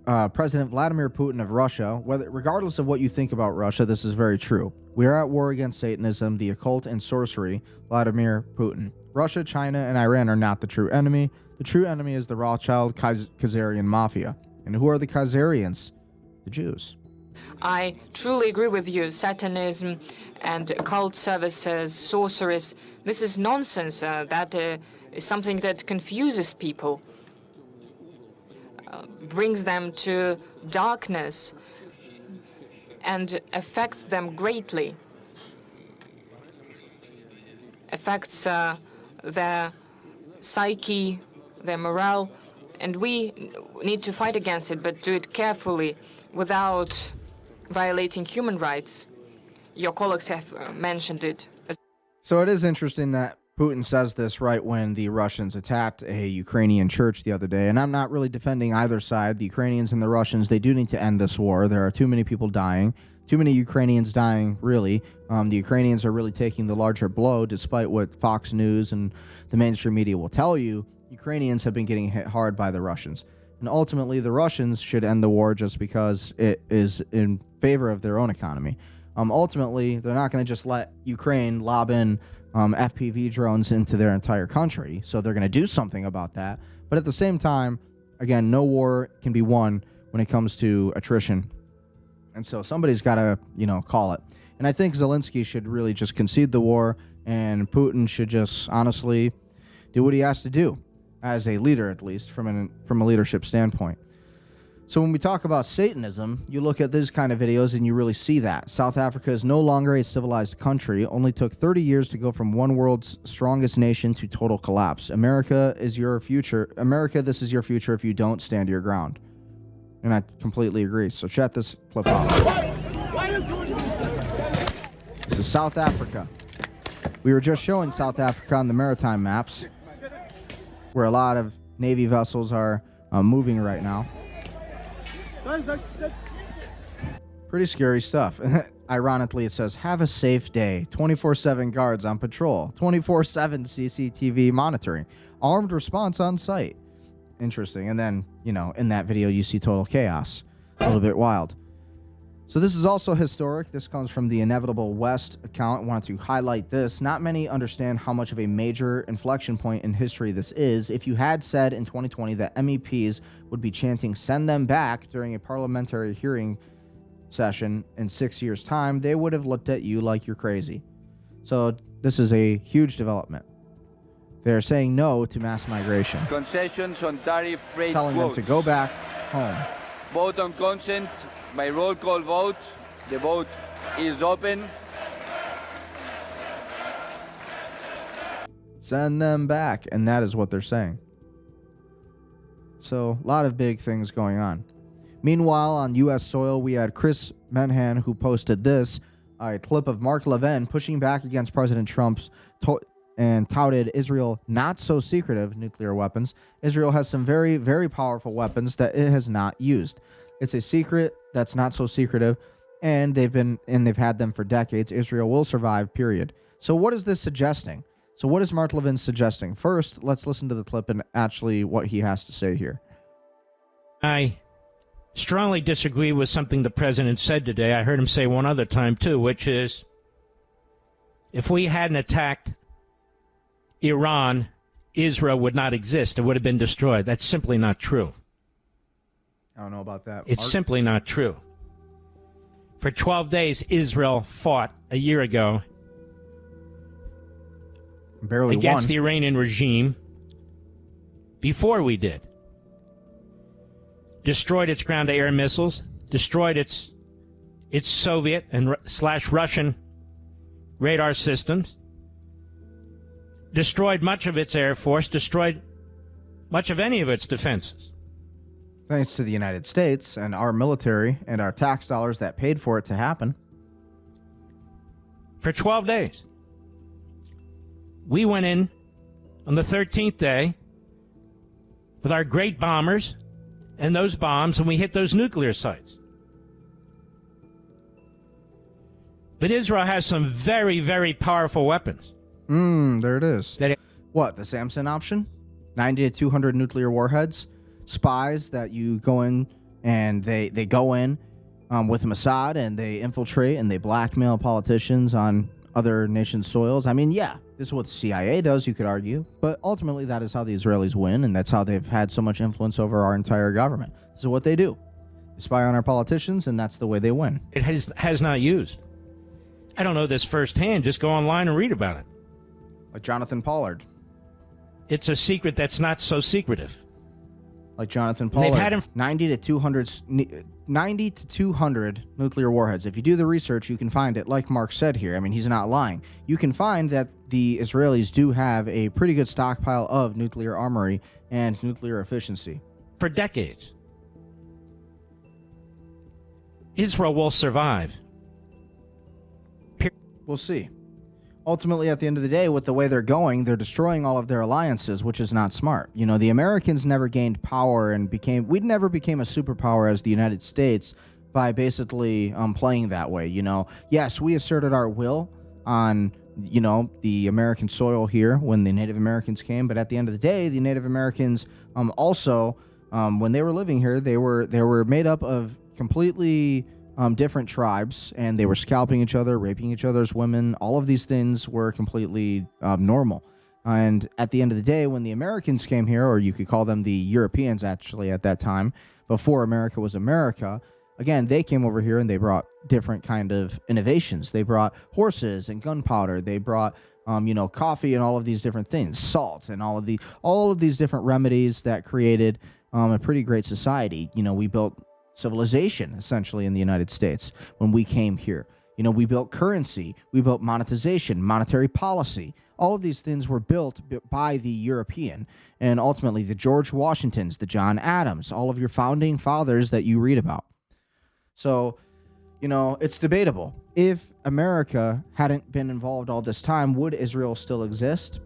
President Vladimir Putin of Russia. Regardless of what you think about Russia, this is very true. We are at war against Satanism, the occult, and sorcery. Vladimir Putin. Russia, China, and Iran are not the true enemy. The true enemy is the Rothschild Khazarian mafia. And who are the Khazarians? The Jews.
I truly agree with you. Satanism and occult services, sorceries, this is nonsense. That is something that confuses people, brings them to darkness, and affects them greatly. Affects their psyche, their morale, and we need to fight against it, but do it carefully without violating human rights. Your colleagues have mentioned it.
So it is interesting that Putin says this right when the Russians attacked a Ukrainian church the other day. And I'm not really defending either side. The Ukrainians and the Russians, they do need to end this war. There are too many people dying. Too many Ukrainians dying, really. The Ukrainians are really taking the larger blow, despite what Fox News and the mainstream media will tell you. Ukrainians have been getting hit hard by the Russians. And ultimately, the Russians should end the war just because it is in favor of their own economy. Ultimately, they're not going to just let Ukraine lob in FPV drones into their entire country. So they're going to do something about that. But at the same time, again, no war can be won when it comes to attrition. And so somebody's got to, call it. And I think Zelenskyy should really just concede the war, and Putin should just honestly do what he has to do, as a leader, at least, from a leadership standpoint. So when we talk about Satanism, you look at these kind of videos and you really see that. South Africa is no longer a civilized country. It only took 30 years to go from one world's strongest nation to total collapse. America is your future. America, this is your future if you don't stand your ground. And I completely agree. So check this clip out. This is South Africa. We were just showing South Africa on the Maritime maps, where a lot of Navy vessels are moving right now. Pretty scary stuff. Ironically, it says, have a safe day. 24/7 guards on patrol. 24/7 CCTV monitoring. Armed response on site. Interesting. And then, in that video, you see total chaos. A little bit wild. So this is also historic. This comes from the Inevitable West account. I wanted to highlight this. Not many understand how much of a major inflection point in history this is. If you had said in 2020 that MEPs would be chanting "send them back" during a parliamentary hearing session in 6 years' time, they would have looked at you like you're crazy. So this is a huge development. They're saying no to mass migration.
Concessions on tariff rate
telling them to go back home.
Vote on consent by roll call vote. The vote is open.
Send them back. And that is what they're saying. So, a lot of big things going on. Meanwhile, on U.S. soil, we had Chris Menhan, who posted this, a clip of Mark Levin pushing back against President Trump's and touted Israel not so secretive nuclear weapons. Israel has some very, very powerful weapons that it has not used. It's a secret that's not so secretive, and they've had them for decades. Israel will survive, period. So what is this suggesting? So what is Mark Levin suggesting? First, let's listen to the clip and actually what he has to say here.
I strongly disagree with something the president said today. I heard him say one other time, too, which is, if we hadn't attacked Iran, Israel would not exist. It would have been destroyed. That's simply not true.
I don't know about that.
It's simply not true. For 12 days, Israel fought a year ago
barely
against
won.
the Iranian regime before we did. destroyed its ground-to-air missiles, destroyed its Soviet and / Russian radar systems, destroyed much of its air force, destroyed much of any of its defenses.
Thanks to the United States and our military and our tax dollars that paid for it to happen.
For 12 days. We went in on the 13th day with our great bombers and those bombs, and we hit those nuclear sites. But Israel has some very, very powerful weapons.
There it is. What, the Samson option? 90 to 200 nuclear warheads? Spies that you go in, and they go in with Mossad, and they infiltrate, and they blackmail politicians on other nations' soils. I mean, yeah, this is what the CIA does, you could argue. But ultimately, that is how the Israelis win, and that's how they've had so much influence over our entire government. This is what they do. They spy on our politicians, and that's the way they win.
It has not used. I don't know this firsthand. Just go online and read about it.
Like Jonathan Pollard.
It's a secret that's not so secretive.
Like Jonathan Pollard.
They've had him
90 to 200 nuclear warheads. If you do the research, you can find it. Like Mark said here, I mean, he's not lying. You can find that the Israelis do have a pretty good stockpile of nuclear armory and nuclear efficiency.
For decades. Israel will survive.
We'll see. Ultimately, at the end of the day, with the way they're going, they're destroying all of their alliances, which is not smart. You know, the Americans never gained power and we never became a superpower as the United States by basically playing that way. You know, yes, we asserted our will on, you know, the American soil here when the Native Americans came. But at the end of the day, the Native Americans also, when they were living here, they were made up of completely different tribes, and they were scalping each other, raping each other's women. All of these things were completely normal. And at the end of the day, when the Americans came here, or you could call them the Europeans actually at that time, before America was America, again, they came over here and they brought different kind of innovations. They brought horses and gunpowder. They brought you know, coffee and all of these different things, salt and all of these different remedies that created a pretty great society. You know, we built civilization essentially in the United States when we came here. You know, we built currency, we built monetization, monetary policy. All of these things were built by the European, and ultimately the George Washingtons, the John Adams, all of your founding fathers that you read about. So, you know, it's debatable. If America hadn't been involved all this time, would Israel still exist?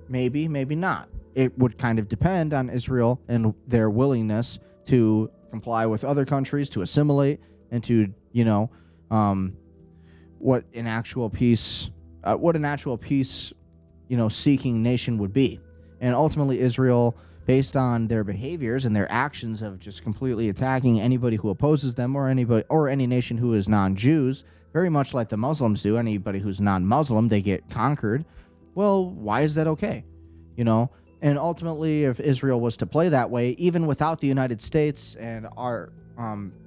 Maybe, maybe not. It would kind of depend on Israel and their willingness to comply with other countries, to assimilate, and to, you know, what an actual peace, you know, seeking nation would be. And ultimately, Israel, based on their behaviors and their actions of just completely attacking anybody who opposes them, or any nation who is non-Jews, very much like the Muslims do. Anybody who's non-Muslim, they get conquered. Well, why is that okay? You know. And ultimately, if Israel was to play that way, even without the United States and our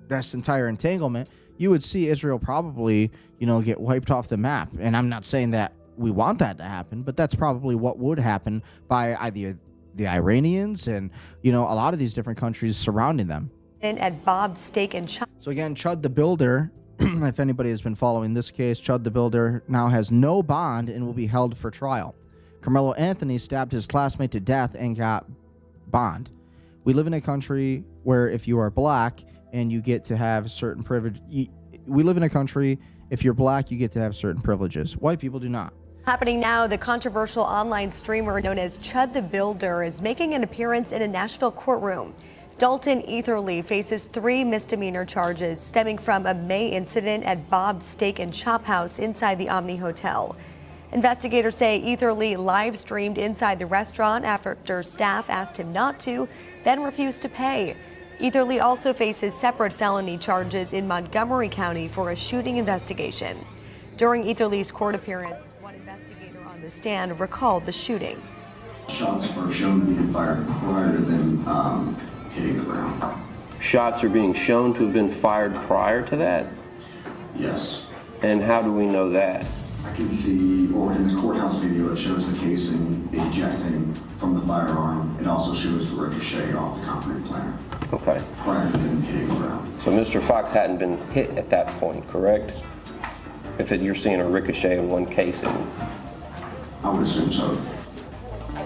this entire entanglement, you would see Israel probably, you know, get wiped off the map. And I'm not saying that we want that to happen, but that's probably what would happen by either the Iranians and, you know, a lot of these different countries surrounding them.
At Bob's Steak and Shop.
So again, Chud the Builder, if anybody has been following this case, Chud the Builder now has no bond and will be held for trial. Carmelo Anthony stabbed his classmate to death and got bond. We live in a country where if you are black and you get to have certain privilege, we live in a country, if you're black, you get to have certain privileges. White people do not.
Happening now, the controversial online streamer known as Chud the Builder is making an appearance in a Nashville courtroom. Dalton Etherly faces 3 misdemeanor charges stemming from a May incident at Bob's Steak and Chop House inside the Omni Hotel. Investigators say Etherly live streamed inside the restaurant after staff asked him not to, then refused to pay. Etherly also faces separate felony charges in Montgomery County for a shooting investigation. During Etherly's court appearance, one investigator on the stand recalled the shooting.
Shots were shown to be fired prior to them hitting the ground.
Shots are being shown to have been fired prior to that?
Yes.
And how do we know that?
I can see, or in the courthouse video, it shows the casing ejecting from the firearm. It also shows the ricochet off the concrete planter.
Okay.
Prior to them hitting the ground.
So Mr. Fox hadn't been hit at that point, correct? If you're seeing a ricochet in one casing.
I would assume so.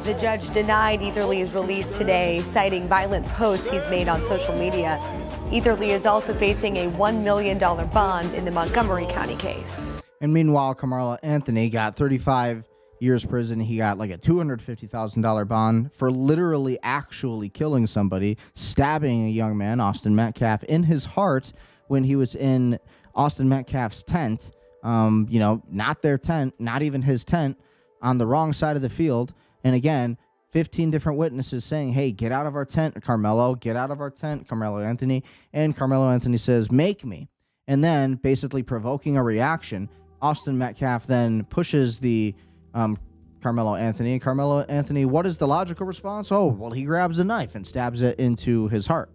The judge denied Etherly's release today, citing violent posts he's made on social media. Etherly is also facing a $1 million bond in the Montgomery County case.
And meanwhile, Carmelo Anthony got 35 years prison. He got like a $250,000 bond for literally actually killing somebody, stabbing a young man, Austin Metcalf, in his heart when he was in Austin Metcalf's tent. Not their tent, not even his tent, on the wrong side of the field. And again, 15 different witnesses saying, hey, get out of our tent, Carmelo, get out of our tent, Carmelo Anthony. And Carmelo Anthony says, make me. And then basically provoking a reaction, Austin Metcalf then pushes the Carmelo Anthony. And Carmelo Anthony, what is the logical response? Oh, well, he grabs a knife and stabs it into his heart.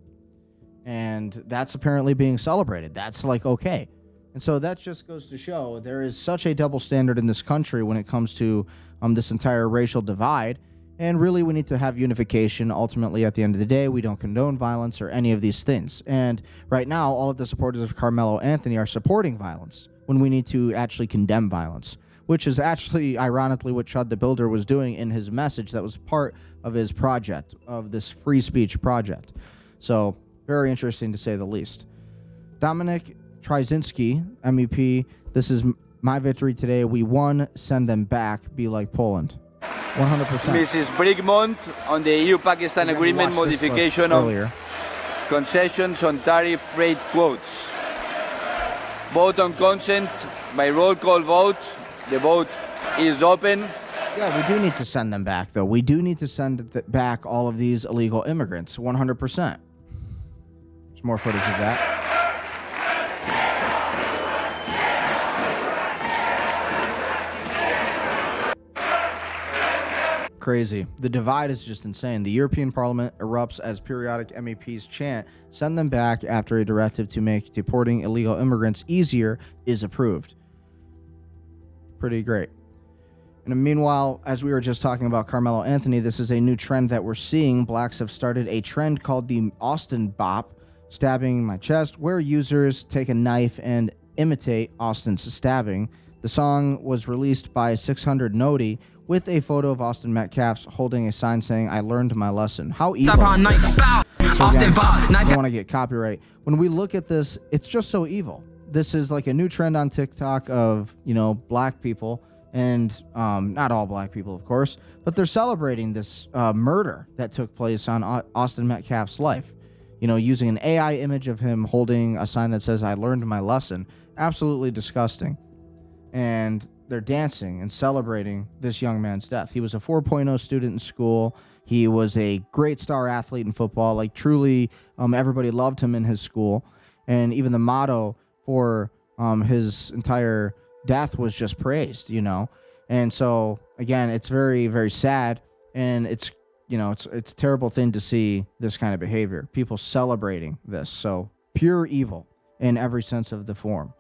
And that's apparently being celebrated. That's like, okay. And so that just goes to show there is such a double standard in this country when it comes to this entire racial divide. And really, we need to have unification. Ultimately, at the end of the day, we don't condone violence or any of these things. And right now, all of the supporters of Carmelo Anthony are supporting violence when we need to actually condemn violence, which is actually, ironically, what Chud the Builder was doing in his message that was part of his project, of this free speech project. So, very interesting to say the least. Dominic Trzynski, MEP, this is my victory today. We won. Send them back. Be like Poland. 100%.
Mrs. Brigmont on the EU-Pakistan agreement modification of concessions on tariff rate quotes. Vote on consent by roll call vote. The vote is open.
Yeah, we do need to send them back, though. We do need to send back all of these illegal immigrants. 100%. There's more footage of that. Crazy. The divide is just insane. The European Parliament erupts as periodic MEPs chant, send them back after a directive to make deporting illegal immigrants easier is approved. Pretty great. And meanwhile, as we were just talking about Carmelo Anthony, this is a new trend that we're seeing. Blacks have started a trend called the Austin Bop, stabbing my chest, where users take a knife and imitate Austin's stabbing. The song was released by 600 Noti with a photo of Austin Metcalf holding a sign saying, I learned my lesson. How evil is this? So again, I don't want to get copyright. When we look at this, it's just so evil. This is like a new trend on TikTok of, black people, and not all black people, of course, but they're celebrating this murder that took place on Austin Metcalf's life. Using an AI image of him holding a sign that says, I learned my lesson. Absolutely disgusting. And they're dancing and celebrating this young man's death. He was a 4.0 student in school. He was a great star athlete in football. Like, truly, everybody loved him in his school. And even the motto for his entire death was just praised, And so, again, it's very, very sad. And it's a terrible thing to see this kind of behavior. People celebrating this. So, pure evil in every sense of the form.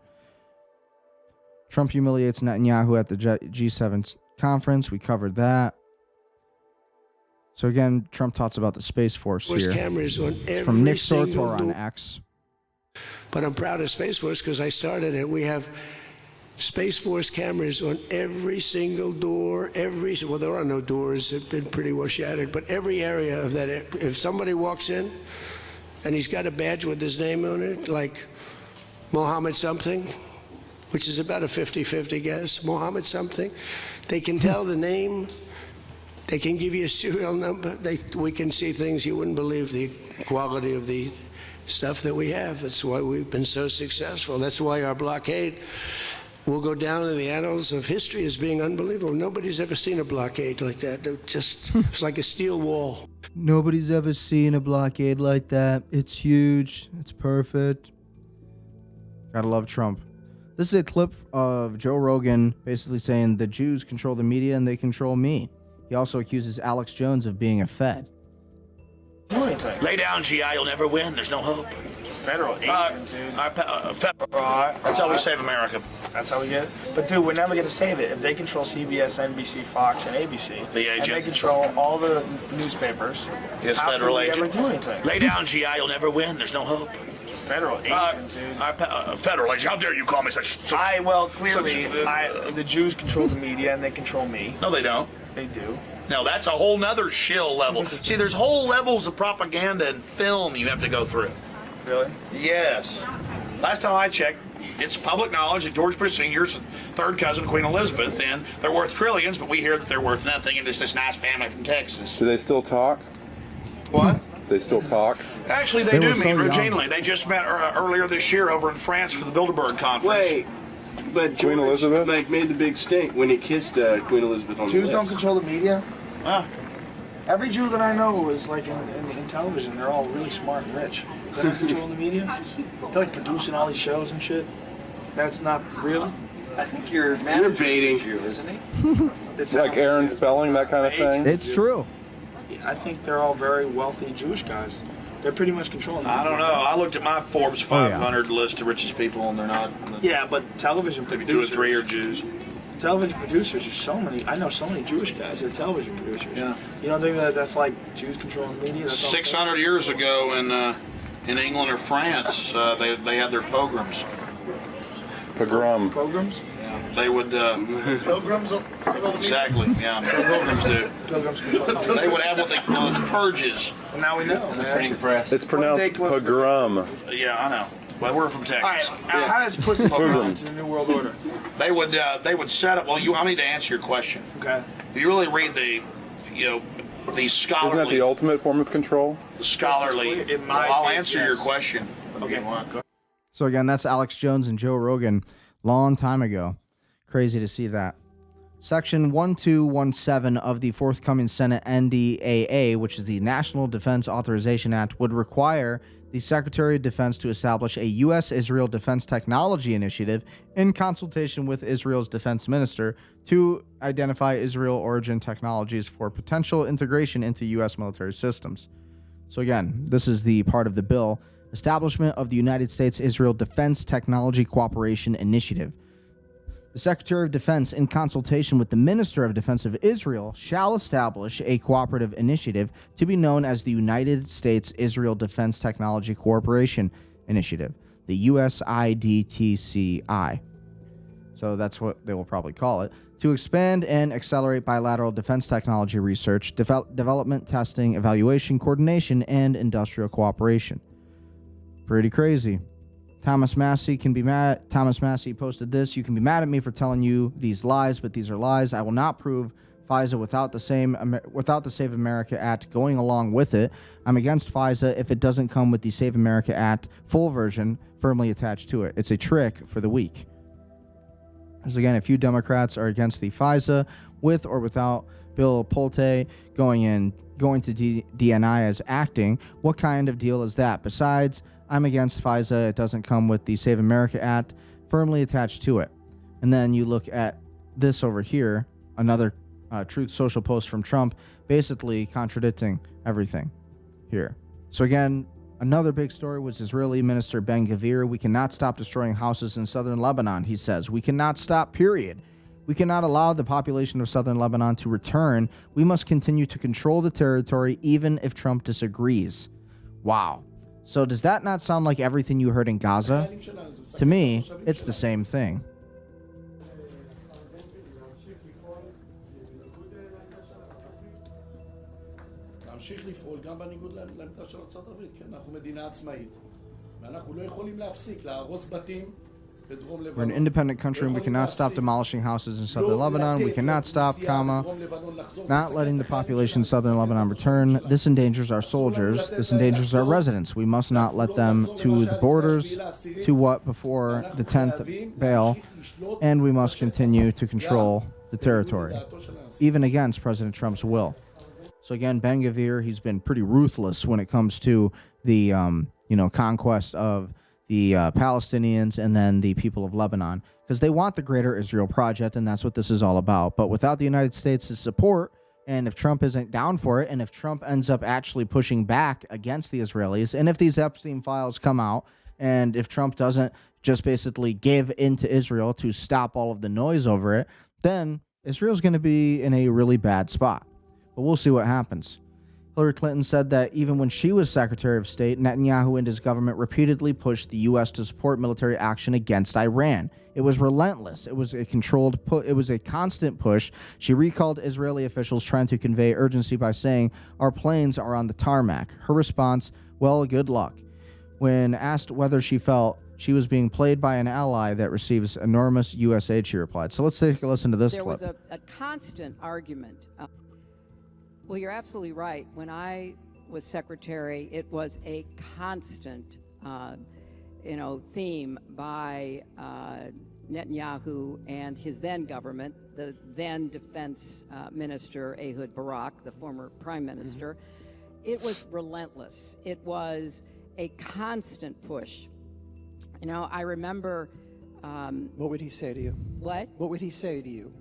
Trump humiliates Netanyahu at the G7 conference. We covered that. So again, Trump talks about the Space Force here.
Cameras on every
from Nick Sortor on X.
But I'm proud of Space Force because I started it. We have Space Force cameras on every single door, well, there are no doors. They've been pretty well shattered. But every area of that, if somebody walks in and he's got a badge with his name on it, like Mohammed something, which is about a 50-50 guess, Mohammed something. They can tell the name. They can give you a serial number. We can see things you wouldn't believe, the quality of the stuff that we have. That's why we've been so successful. That's why our blockade will go down in the annals of history as being unbelievable. Nobody's ever seen a blockade like that. It's like a steel wall.
Nobody's ever seen a blockade like that. It's huge. It's perfect. Gotta love Trump. This is a clip of Joe Rogan basically saying the Jews control the media and they control me. He also accuses Alex Jones of being a Fed.
Lay down, GI. You'll never win. There's no hope.
Federal agent, dude.
Federal. That's how we save America.
That's how we get it. But dude, we're never gonna save it. If they control CBS, NBC, Fox, and ABC, and they control all the newspapers,
Yes,
how
federal
can we
agent.
ever do anything?
Lay down, GI. You'll never win. There's no hope.
Federal agent, dude.
Federal agent. How dare you call me such?
Clearly, the Jews control the media and they control me.
No, they don't.
They do.
No, that's a whole nother shill level. See, there's whole levels of propaganda and film you have to go through.
Really?
Yes. Last time I checked, it's public knowledge that George Bush Sr.'s third cousin, Queen Elizabeth, and they're worth trillions, but we hear that they're worth nothing, and it's this nice family from Texas.
Do they still talk?
What?
Do they still talk?
Actually, they do meet routinely. They just met earlier this year over in France for the Bilderberg conference.
Wait, but
Queen Elizabeth
made the big stink when he kissed Queen Elizabeth on the
Jews
lips.
don't control the media? Every Jew that I know is like in television. They're all really smart and rich. They don't control the media. They're like producing all these shows and shit. That's not real.
I think you're baiting Jew, isn't he?
It's like Aaron Spelling, that kind of thing?
It's true.
I think they're all very wealthy Jewish guys. They're pretty much controlling the
I don't
media.
know. I looked at my Forbes 500 list of richest people, and they're not.
Yeah, but television
Maybe
producers.
2 or 3 are Jews.
Television producers are so many. I know so many Jewish guys. They're television producers.
Yeah.
You don't think that that's like Jews controlling the media? That's
600 years ago in England or France, they had their pogroms.
Pogrom.
Pogroms?
Yeah. They would.
Pilgrims?
Exactly. Yeah. Pilgrims do.
Pilgrims control the media.
They would have what they call purges.
Well, now we know, man.
Printing press.
It's pronounced pogrom.
Yeah, I know. But we're from Texas.
All right, how does pussy fit into the New World Order?
They would set up. Well, I need to answer your question.
Okay.
If you really read the scholarly.
Isn't that the ultimate form of control?
The scholarly.
In my
I'll
case,
answer
yes.
your question.
Okay.
So again, that's Alex Jones and Joe Rogan, long time ago. Crazy to see that. Section 1217 of the forthcoming Senate NDAA, which is the National Defense Authorization Act, would require the Secretary of Defense to establish a U.S.-Israel Defense Technology Initiative in consultation with Israel's defense minister to identify Israel-origin technologies for potential integration into U.S. military systems. So again, this is the part of the bill, establishment of the United States-Israel Defense Technology Cooperation Initiative. The Secretary of Defense, in consultation with the Minister of Defense of Israel, shall establish a cooperative initiative to be known as the United States-Israel Defense Technology Cooperation Initiative, the USIDTCI. So that's what they will probably call it, to expand and accelerate bilateral defense technology research, development, testing, evaluation, coordination, and industrial cooperation. Pretty crazy. Thomas Massey can be mad. Thomas Massey posted this. You can be mad at me for telling you these lies, but these are lies. I will not prove FISA without the Save America Act going along with it. I'm against FISA if it doesn't come with the Save America Act full version firmly attached to it. It's a trick for the weak. So again, a few Democrats are against the FISA with or without Bill Pulte going to DNI as acting. What kind of deal is that? Besides, I'm against FISA. It doesn't come with the Save America Act firmly attached to it. And then you look at this over here, another Truth Social post from Trump, basically contradicting everything here. So again, another big story was Israeli Minister Ben-Gvir. We cannot stop destroying houses in southern Lebanon, he says. We cannot stop, period. We cannot allow the population of southern Lebanon to return. We must continue to control the territory even if Trump disagrees. Wow. So does that not sound like everything you heard in Gaza? To me, it's the same thing.
להמשיך לפעול גם בניגוד לעמדה של ארצות הברית, כי אנחנו מדינה עצמאית. ואנחנו לא יכולים להפסיק להרוס בתים בדרום לבנון.
We're an independent country and we cannot stop demolishing houses in southern Lebanon. We cannot stop, not letting the population of southern Lebanon return. This endangers our soldiers. This endangers our residents. We must not let them to the borders, to what before the 10th bail, and we must continue to control the territory, even against President Trump's will. So again, Ben-Gvir, he's been pretty ruthless when it comes to the conquest of the Palestinians and then the people of Lebanon, because they want the Greater Israel Project, and that's what this is all about. But without the United States' support, and if Trump isn't down for it, and if Trump ends up actually pushing back against the Israelis, and if these Epstein files come out, And if Trump doesn't just basically give in to Israel to stop all of the noise over it, then Israel's going to be in a really bad spot. But we'll see what happens. Hillary Clinton said that even when she was Secretary of State, Netanyahu and his government repeatedly pushed the U.S. to support military action against Iran. It was relentless. It was a controlled it was a constant push. She recalled Israeli officials trying to convey urgency by saying, "Our planes are on the tarmac." Her response, "Well, good luck." When asked whether she felt she was being played by an ally that receives enormous U.S. aid, she replied. So let's take a listen to this clip.
There was a constant argument. Well, you're absolutely right. When I was secretary, it was a constant, theme by Netanyahu and his then government, the then defense minister Ehud Barak, the former prime minister. It was relentless. It was a constant push. I remember.
What would he say to you?
What?
What would he say to you?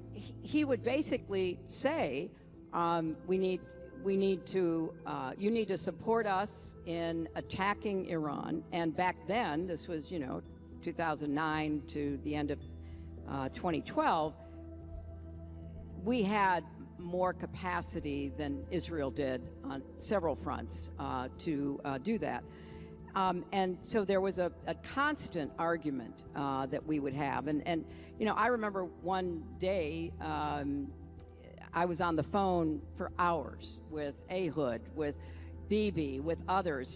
He would basically say, you need to support us in attacking Iran. And back then, this was, 2009 to the end of 2012, we had more capacity than Israel did on several fronts to do that. And so there was a constant argument that we would have. And I remember one day, I was on the phone for hours with Ehud, with Bibi, with others,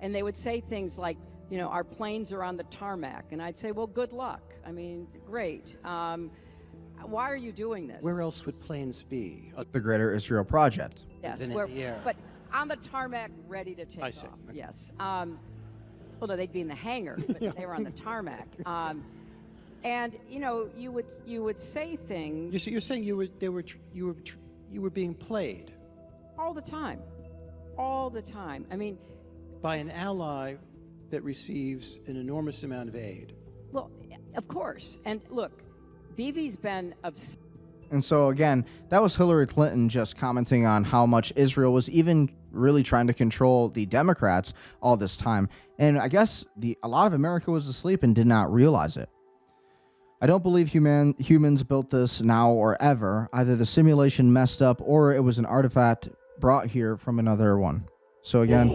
and they would say things like, our planes are on the tarmac. And I'd say, well, good luck. I mean, great. Why are you doing this?
Where else would planes be?
The Greater Israel Project.
Yes,
in the air.
But on the tarmac, ready to take off. I see. Yes. Well, no, they'd be in the hangar, but they were on the tarmac. And you would say things.
You're saying you were being played
all the time. I mean,
by an ally that receives an enormous amount of aid.
Well, of course. And look, Bibi's been obsessed.
And so again, that was Hillary Clinton just commenting on how much Israel was even really trying to control the Democrats all this time. And I guess a lot of America was asleep and did not realize it. I don't believe humans built this now or ever. Either the simulation messed up or it was an artifact brought here from another one. So again,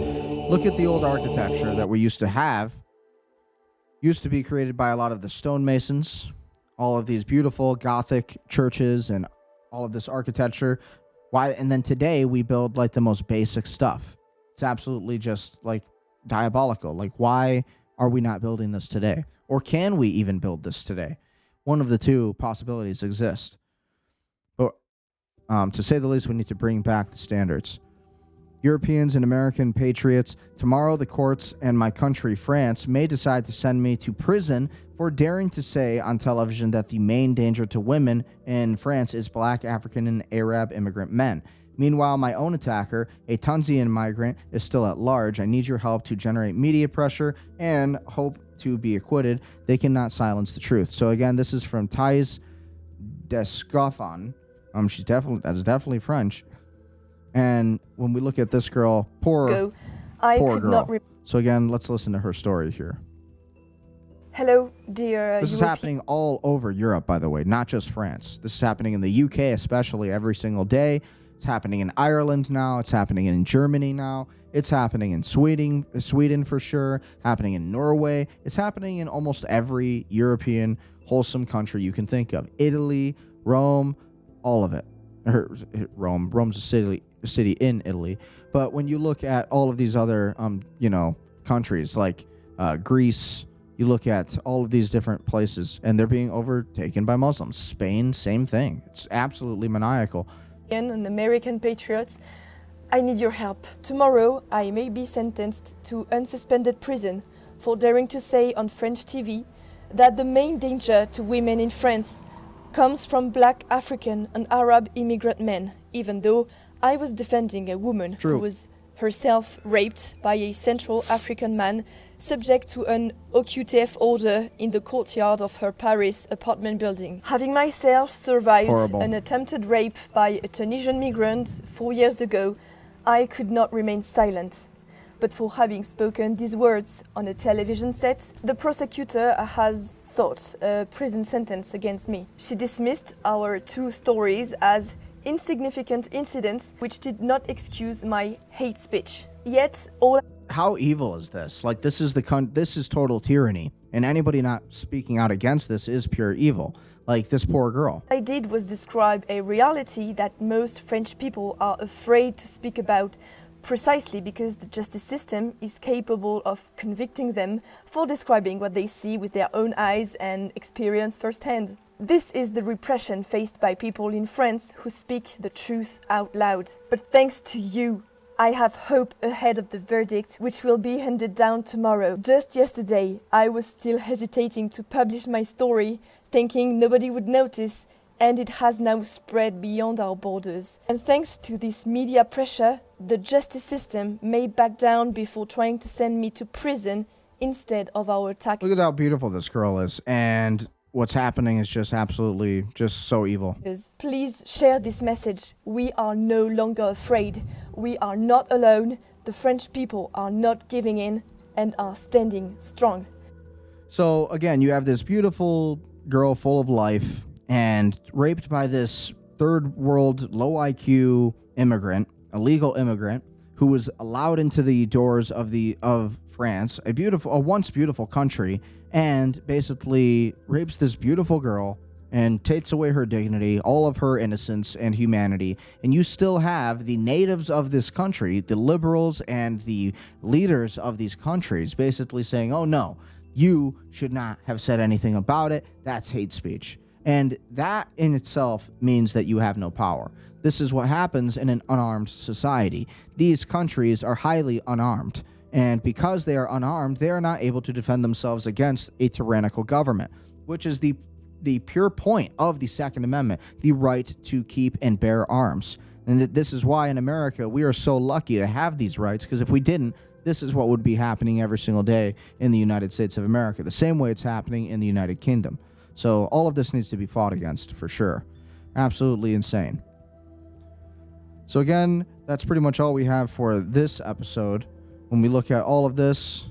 look at the old architecture that we used to have. Used to be created by a lot of the stonemasons. All of these beautiful Gothic churches and all of this architecture. Why? And then today we build like the most basic stuff. It's absolutely just like diabolical. Like, why are we not building this today? Or can we even build this today? One of the two possibilities exist. But to say the least, we need to bring back the standards. Europeans and American patriots, tomorrow the courts and my country, France, may decide to send me to prison for daring to say on television that the main danger to women in France is black, African, and Arab immigrant men. Meanwhile, my own attacker, a Tunisian migrant, is still at large. I need your help to generate media pressure and hope to be acquitted. They cannot silence the truth. So again, this is from Tais Desafan. That's definitely French. And when we look at this girl, poor girl. So again, let's listen to her story here.
Hello, dear.
This is happening all over Europe, by the way, not just France. This is happening in the UK, especially every single day. It's happening in Ireland now. It's happening in Germany now. It's happening in Sweden for sure. Happening in Norway. It's happening in almost every European wholesome country you can think of. Italy, Rome, all of it. Rome's a city in Italy. But when you look at all of these other, countries like Greece, you look at all of these different places, and they're being overtaken by Muslims. Spain, same thing. It's absolutely maniacal.
And American patriots, I need your help. Tomorrow, I may be sentenced to unsuspended prison for daring to say on French TV that the main danger to women in France comes from black, African, and Arab immigrant men, even though I was defending a woman who was herself raped by a Central African man subject to an OQTF order in the courtyard of her Paris apartment building. Having myself survived an attempted rape by a Tunisian migrant 4 years ago, I could not remain silent. But for having spoken these words on a television set, the prosecutor has sought a prison sentence against me. She dismissed our two stories as insignificant incidents which did not excuse my hate speech. Yet all...
How evil is this? Like, this is this is total tyranny, and anybody not speaking out against this is pure evil. Like this poor girl.
I did was describe a reality that most French people are afraid to speak about, precisely because the justice system is capable of convicting them for describing what they see with their own eyes and experience firsthand. This is the repression faced by people in France who speak the truth out loud. But thanks to you, I have hope ahead of the verdict, which will be handed down tomorrow. Just yesterday, I was still hesitating to publish my story, thinking nobody would notice, and it has now spread beyond our borders. And thanks to this media pressure, the justice system may back down before trying to send me to prison instead of our attack.
Look at how beautiful this girl is, and what's happening is just absolutely just so evil.
Please share this message. We are no longer afraid. We are not alone. The French people are not giving in and are standing strong.
So again, you have this beautiful girl full of life and raped by this third world low IQ immigrant, illegal immigrant, who was allowed into the doors of France, a once beautiful country, and basically rapes this beautiful girl and takes away her dignity, all of her innocence and humanity. And you still have the natives of this country, the liberals and the leaders of these countries, basically saying, oh no, you should not have said anything about it. That's hate speech. And that in itself means that you have no power. This is what happens in an unarmed society. These countries are highly unarmed. And because they are unarmed, they are not able to defend themselves against a tyrannical government, which is the pure point of the Second Amendment, the right to keep and bear arms. And this is why in America we are so lucky to have these rights, because if we didn't, this is what would be happening every single day in the United States of America, the same way it's happening in the United Kingdom. So all of this needs to be fought against for sure. Absolutely insane. So again, that's pretty much all we have for this episode. When we look at all of this,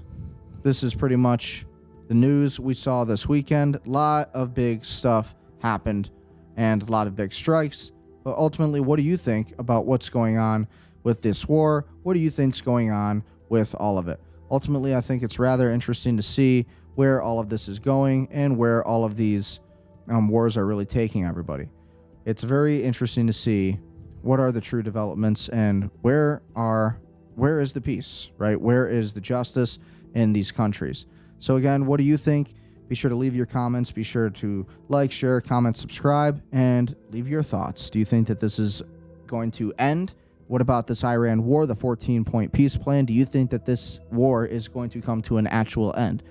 this is pretty much the news we saw this weekend. A lot of big stuff happened and a lot of big strikes. But ultimately, what do you think about what's going on with this war? What do you think's going on with all of it? Ultimately, I think it's rather interesting to see where all of this is going and where all of these wars are really taking everybody. It's very interesting to see what are the true developments and where is the peace, right? Where is the justice in these countries? So again, what do you think? Be sure to leave your comments. Be sure to like, share, comment, subscribe, and leave your thoughts. Do you think that this is going to end? What about this Iran war, the 14-point peace plan? Do you think that this war is going to come to an actual end?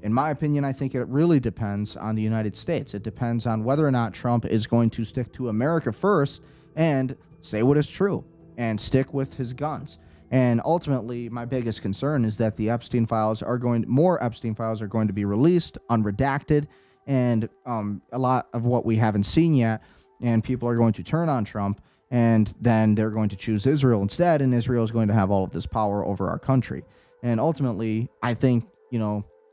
In my opinion, I think it really depends on the United States. It depends on whether or not Trump is going to stick to America first and say what is true and stick with his guns. And ultimately, my biggest concern is that more Epstein files are going to be released, unredacted, and a lot of what we haven't seen yet, and people are going to turn on Trump, and then they're going to choose Israel instead, and Israel is going to have all of this power over our country. And ultimately, I think,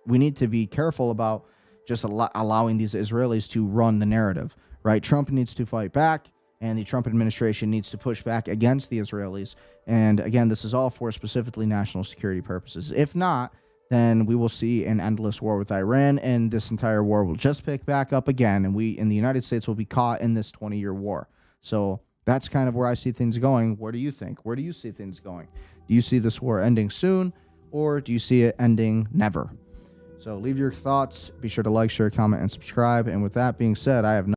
we need to be careful about just allowing these Israelis to run the narrative, right? Trump needs to fight back, and the Trump administration needs to push back against the Israelis. And again, this is all for specifically national security purposes. If not, then we will see an endless war with Iran, and this entire war will just pick back up again, and we in the United States will be caught in this 20-year war. So that's kind of where I see things going. Where do you think? Where do you see things going? Do you see this war ending soon, or do you see it ending never? So leave your thoughts. Be sure to like, share, comment, and subscribe. And with that being said, I have